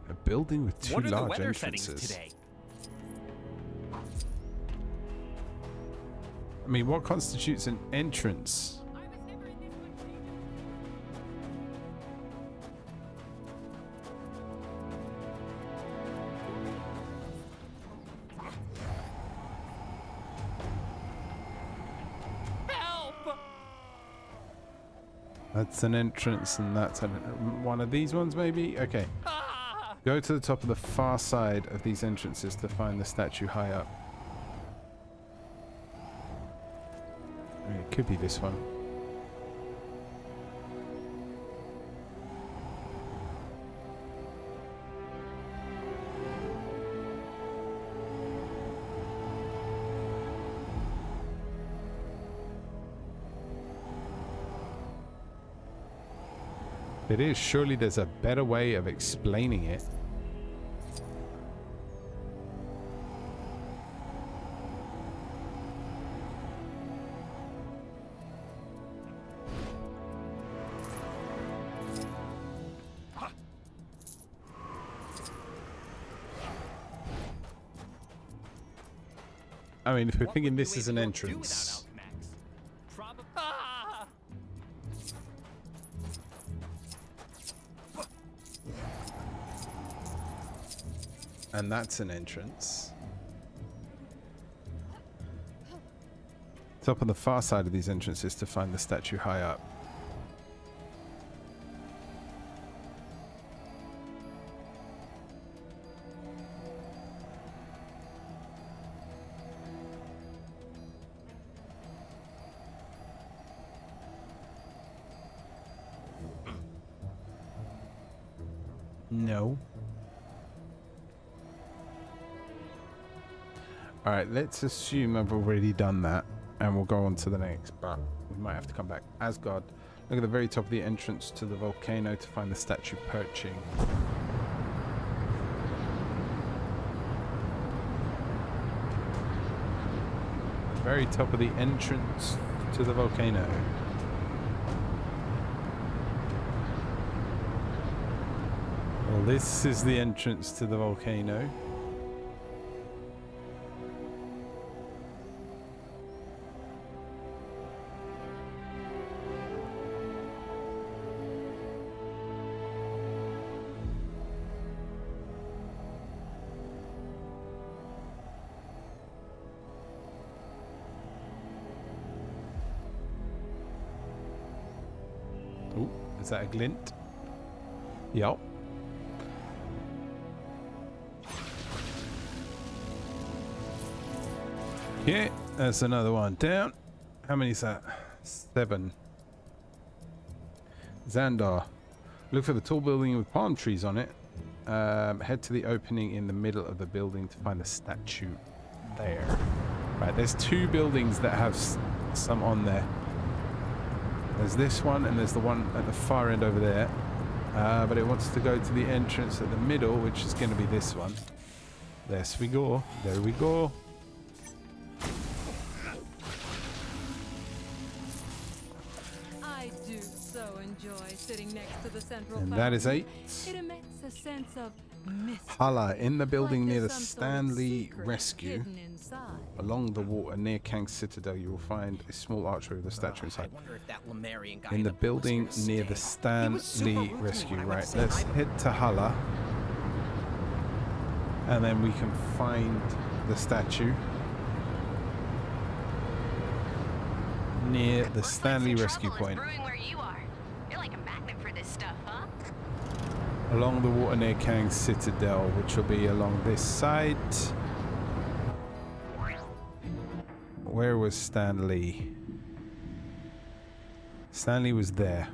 A building with 2 What are the large weather entrances. settings today? I mean, what constitutes an entrance? That's an entrance, and that's one of these ones, maybe? Okay. Go to the top of the far side of these entrances to find the statue high up. I mean, it could be this one. It is. Surely there's a better way of explaining it. I mean, if we're thinking this is an entrance, And that's an entrance. It's up on the far side of these entrances to find the statue high up. No. Alright, let's assume I've already done that and we'll go on to the next, but we might have to come back. Asgard. Look at the very top of the entrance to the volcano to find the statue perching. Very top of the entrance to the volcano. Well, this is the entrance to the volcano. Oh, is that a glint? Yup. Okay, that's another one down. How many is that? 7. Xandar. Look for the tall building with palm trees on it. Head to the opening in the middle of the building to find the statue there. Right, there's 2 buildings that have some on there. There's this one and there's the one at the far end over there. But it wants to go to the entrance at the middle, which is going to be this one. There we go. There we go. I do so enjoy sitting next to the central And that is 8. It emits a sense of mystery. Hala, in the building Like near the there's some sort of Stanley secret Rescue, hidden inside. along the water near Kang's Citadel, you will find a small archway with a statue inside. I wonder if that Lemurian guy In the pool is building gonna near stay. the He was super Stanley rude to me Rescue, when I went right? to say Let's hi. head to Hala, and then we can find the statue near the Stanley Rescue Point. Brewing where you are. You're like a magnet for this stuff, huh? Along the water near Kang's Citadel, which will be along this side. Where was Stanley? Stanley was there.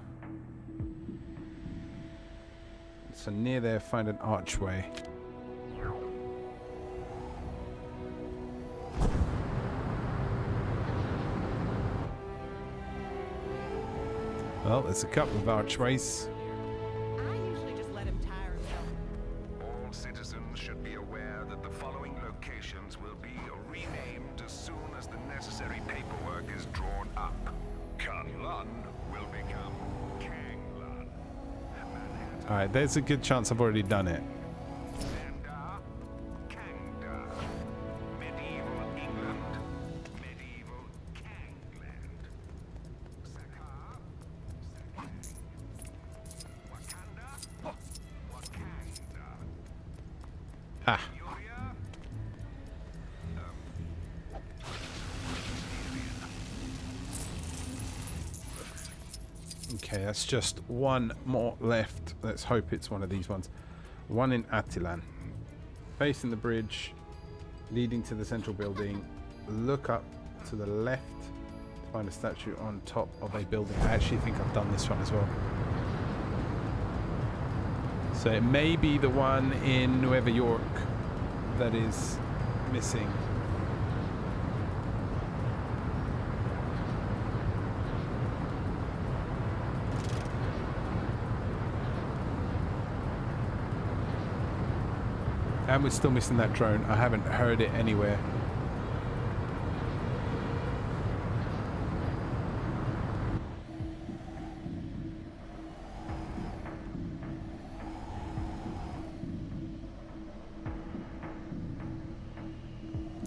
So near there, find an archway. Well, there's a couple of archways. I usually just let him tire himself. All citizens should be aware that the following locations will be renamed as soon as the necessary paperwork is drawn up. Kunlun will become Kanglun. Alright, there's a good chance I've already done it. Zandar, Kangda. Medieval England, medieval Kangland. Saga, Wakanda, Wakanda. Ah. Okay, that's just one more left. Let's hope it's one of these ones. One in Attilan. Facing the bridge, leading to the central building. Look up to the left to find a statue on top of a building. I actually think I've done this one as well. So it may be the one in Nueva York that is missing. And we're still missing that drone. I haven't heard it anywhere.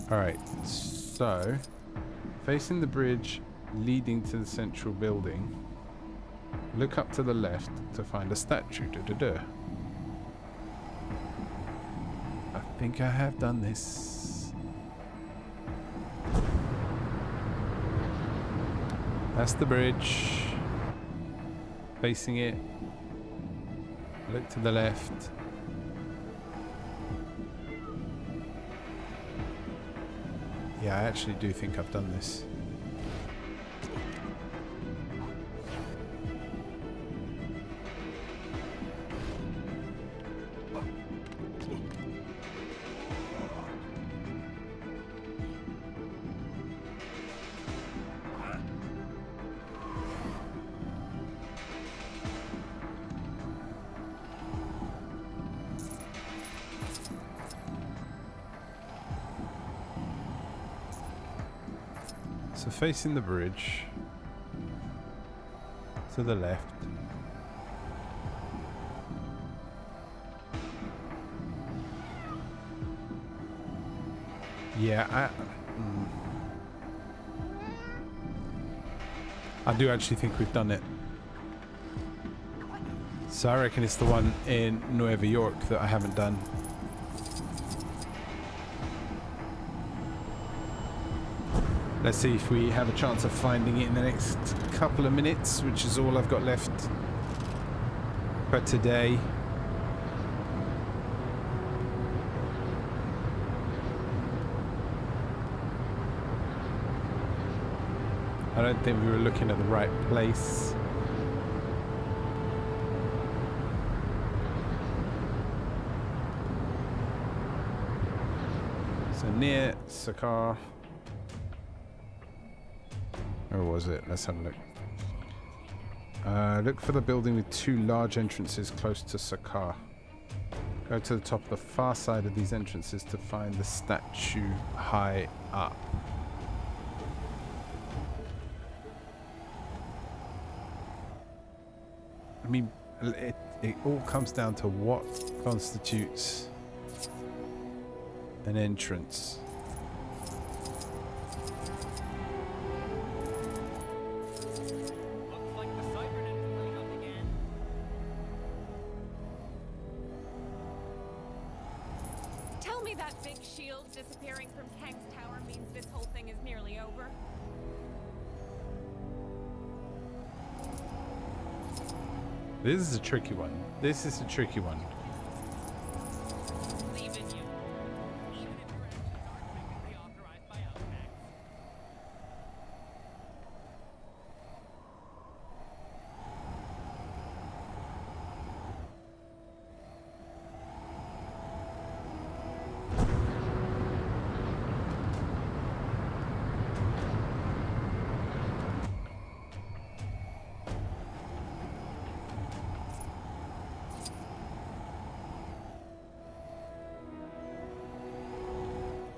Alright, so facing the bridge leading to the central building, look up to the left to find a statue. I think I have done this. That's the bridge. Facing it. Look to the left. Yeah, I actually do think I've done this. So facing the bridge to the left. Yeah, I do actually think we've done it. So I reckon it's the one in Nueva York that I haven't done. Let's see if we have a chance of finding it in the next couple of minutes, which is all I've got left for today. I don't think we were looking at the right place. So near Saga. Or was it? Let's have a look. Look for the building with two large entrances close to Saga. Go to the top of the far side of these entrances to find the statue high up. I mean, it all comes down to what constitutes an entrance. Tell me that big shield disappearing from Kang's tower means this whole thing is nearly over. This is a tricky one. This is a tricky one.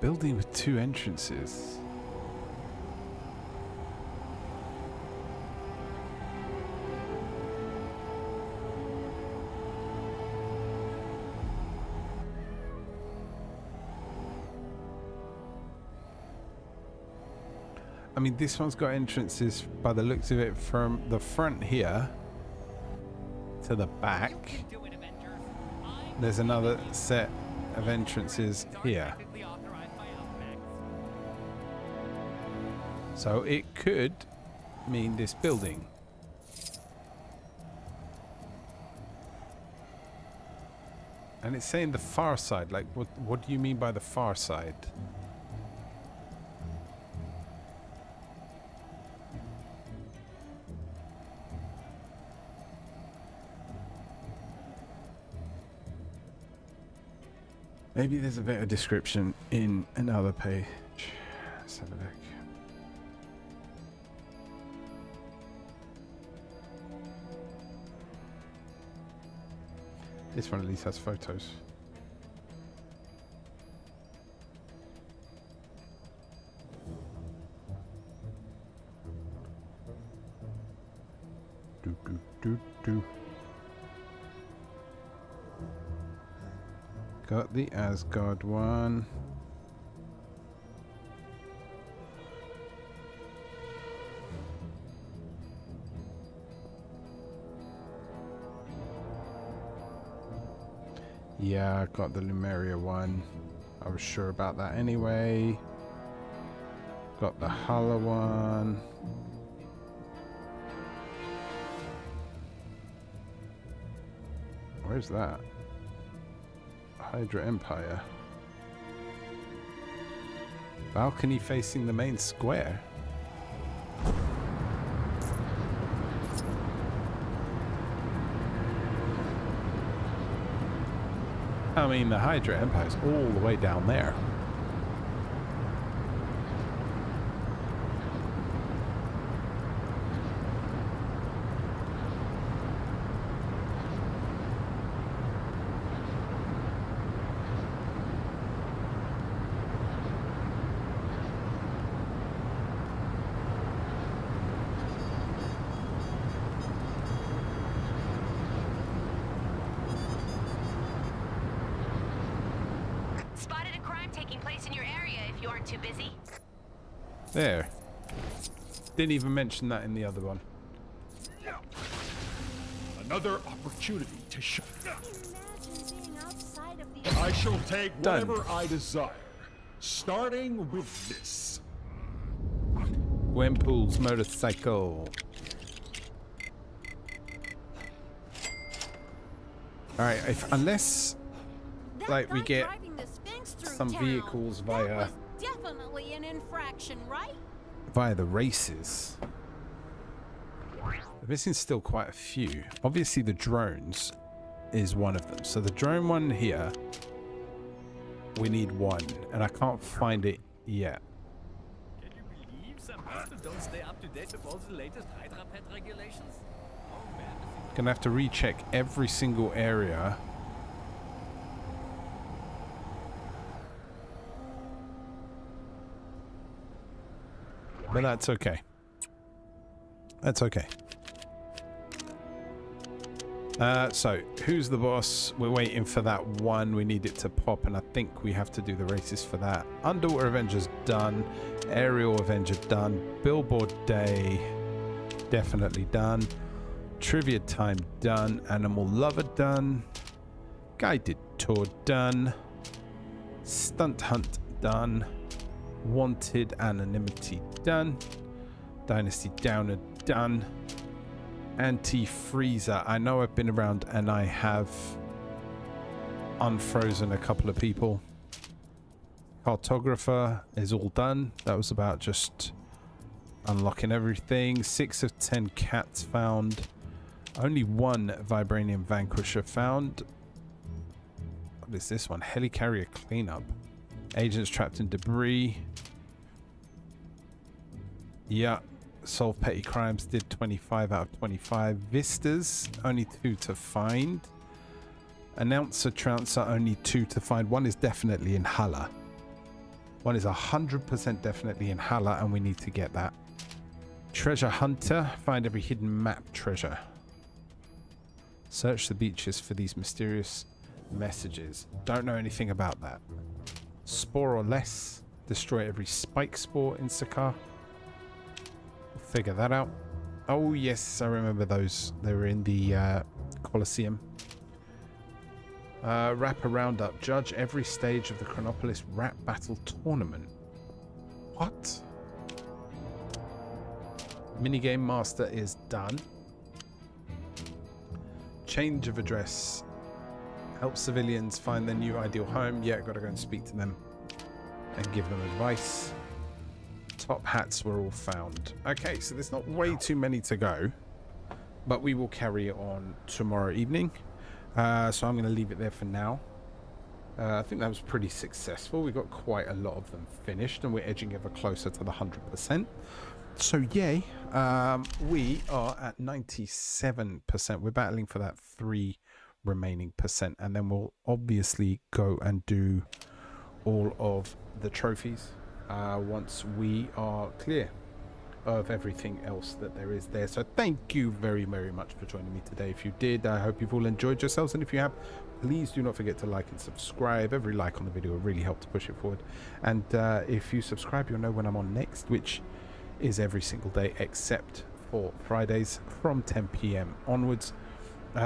Building with two entrances. I mean, this one's got entrances by the looks of it from the front here to the back. There's another set of entrances here. So it could mean this building. And it's saying the far side. Like, what do you mean by the far side? Maybe there's a better description in another page. Let's have a look. This one at least has photos. Do do do do. Got the Asgard one. Yeah, I got the Lumeria one. I was sure about that anyway. Got the Hala one. Where's that? Hydra Empire. Balcony facing the main square. I mean, the Hydra Empire is all the way down there. Spotted a crime taking place in your area if you aren't too busy. There. Didn't even mention that in the other one. Another opportunity to show. Imagine being outside of the... I shall take Done. whatever I desire, starting with this. Gwenpool's motorcycle. Alright, unless like we get some vehicles via Definitely an infraction, right? the races. We're missing still quite a few. Obviously the drones is one of them. So the drone one here, we need one, and I can't find it yet. Can you believe some people don't stay up to date with all the latest Hydra pet regulations? Oh man. Gonna have to recheck every single area. But that's okay. That's okay. So, who's the boss? We're waiting for that one. We need it to pop, and I think we have to do the races for that. Underwater Avengers done. Aerial Avenger done. Billboard Day definitely done. Trivia Time done. Animal Lover done. Guided Tour done. Stunt Hunt done. Wanted Anonymity done. Dynasty Downer done. Anti-freezer. I know I've been around and I have unfrozen a couple of people. Cartographer is all done. That was about just unlocking everything. 6 of 10 cats found. Only 1 Vibranium Vanquisher found. What is this one? Helicarrier cleanup. Agents trapped in debris. Yeah. Solve petty crimes. Did 25 out of 25. Vistas. Only 2 to find. Announcer Trouncer. Only 2 to find. One is definitely in Hala. One is 100% definitely in Hala, and we need to get that. Treasure Hunter. Find every hidden map treasure. Search the beaches for these mysterious messages. Don't know anything about that. Spore or less. Destroy every spike spore in Saga. We'll figure that out. Oh yes, I remember those. They were in the Colosseum. Rap a roundup. Judge every stage of the Chronopolis Rap Battle Tournament. What? Minigame Master is done. Change of address. Help civilians find their new ideal home. Yeah, gotta go and speak to them and give them advice. Top hats were all found. Okay, so there's not way too many to go, but we will carry it on tomorrow evening. So I'm going to leave it there for now. I think that was pretty successful. We got quite a lot of them finished, and we're edging ever closer to the 100%. So yay, we are at 97%. We're battling for that 3 remaining percent, and then we'll obviously go and do all of the trophies once we are clear of everything else that there is there. So thank you very, very much for joining me today. If you did, I hope you've all enjoyed yourselves, and if you have, please do not forget to like and subscribe. Every like on the video will really help to push it forward, and if you subscribe, you'll know when I'm on next, which is every single day except for Fridays from 10 p.m. onwards.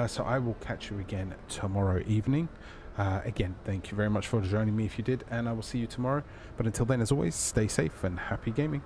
So I will catch you again tomorrow evening. Again, thank you very much for joining me if you did, and I will see you tomorrow. But until then, as always, stay safe and happy gaming.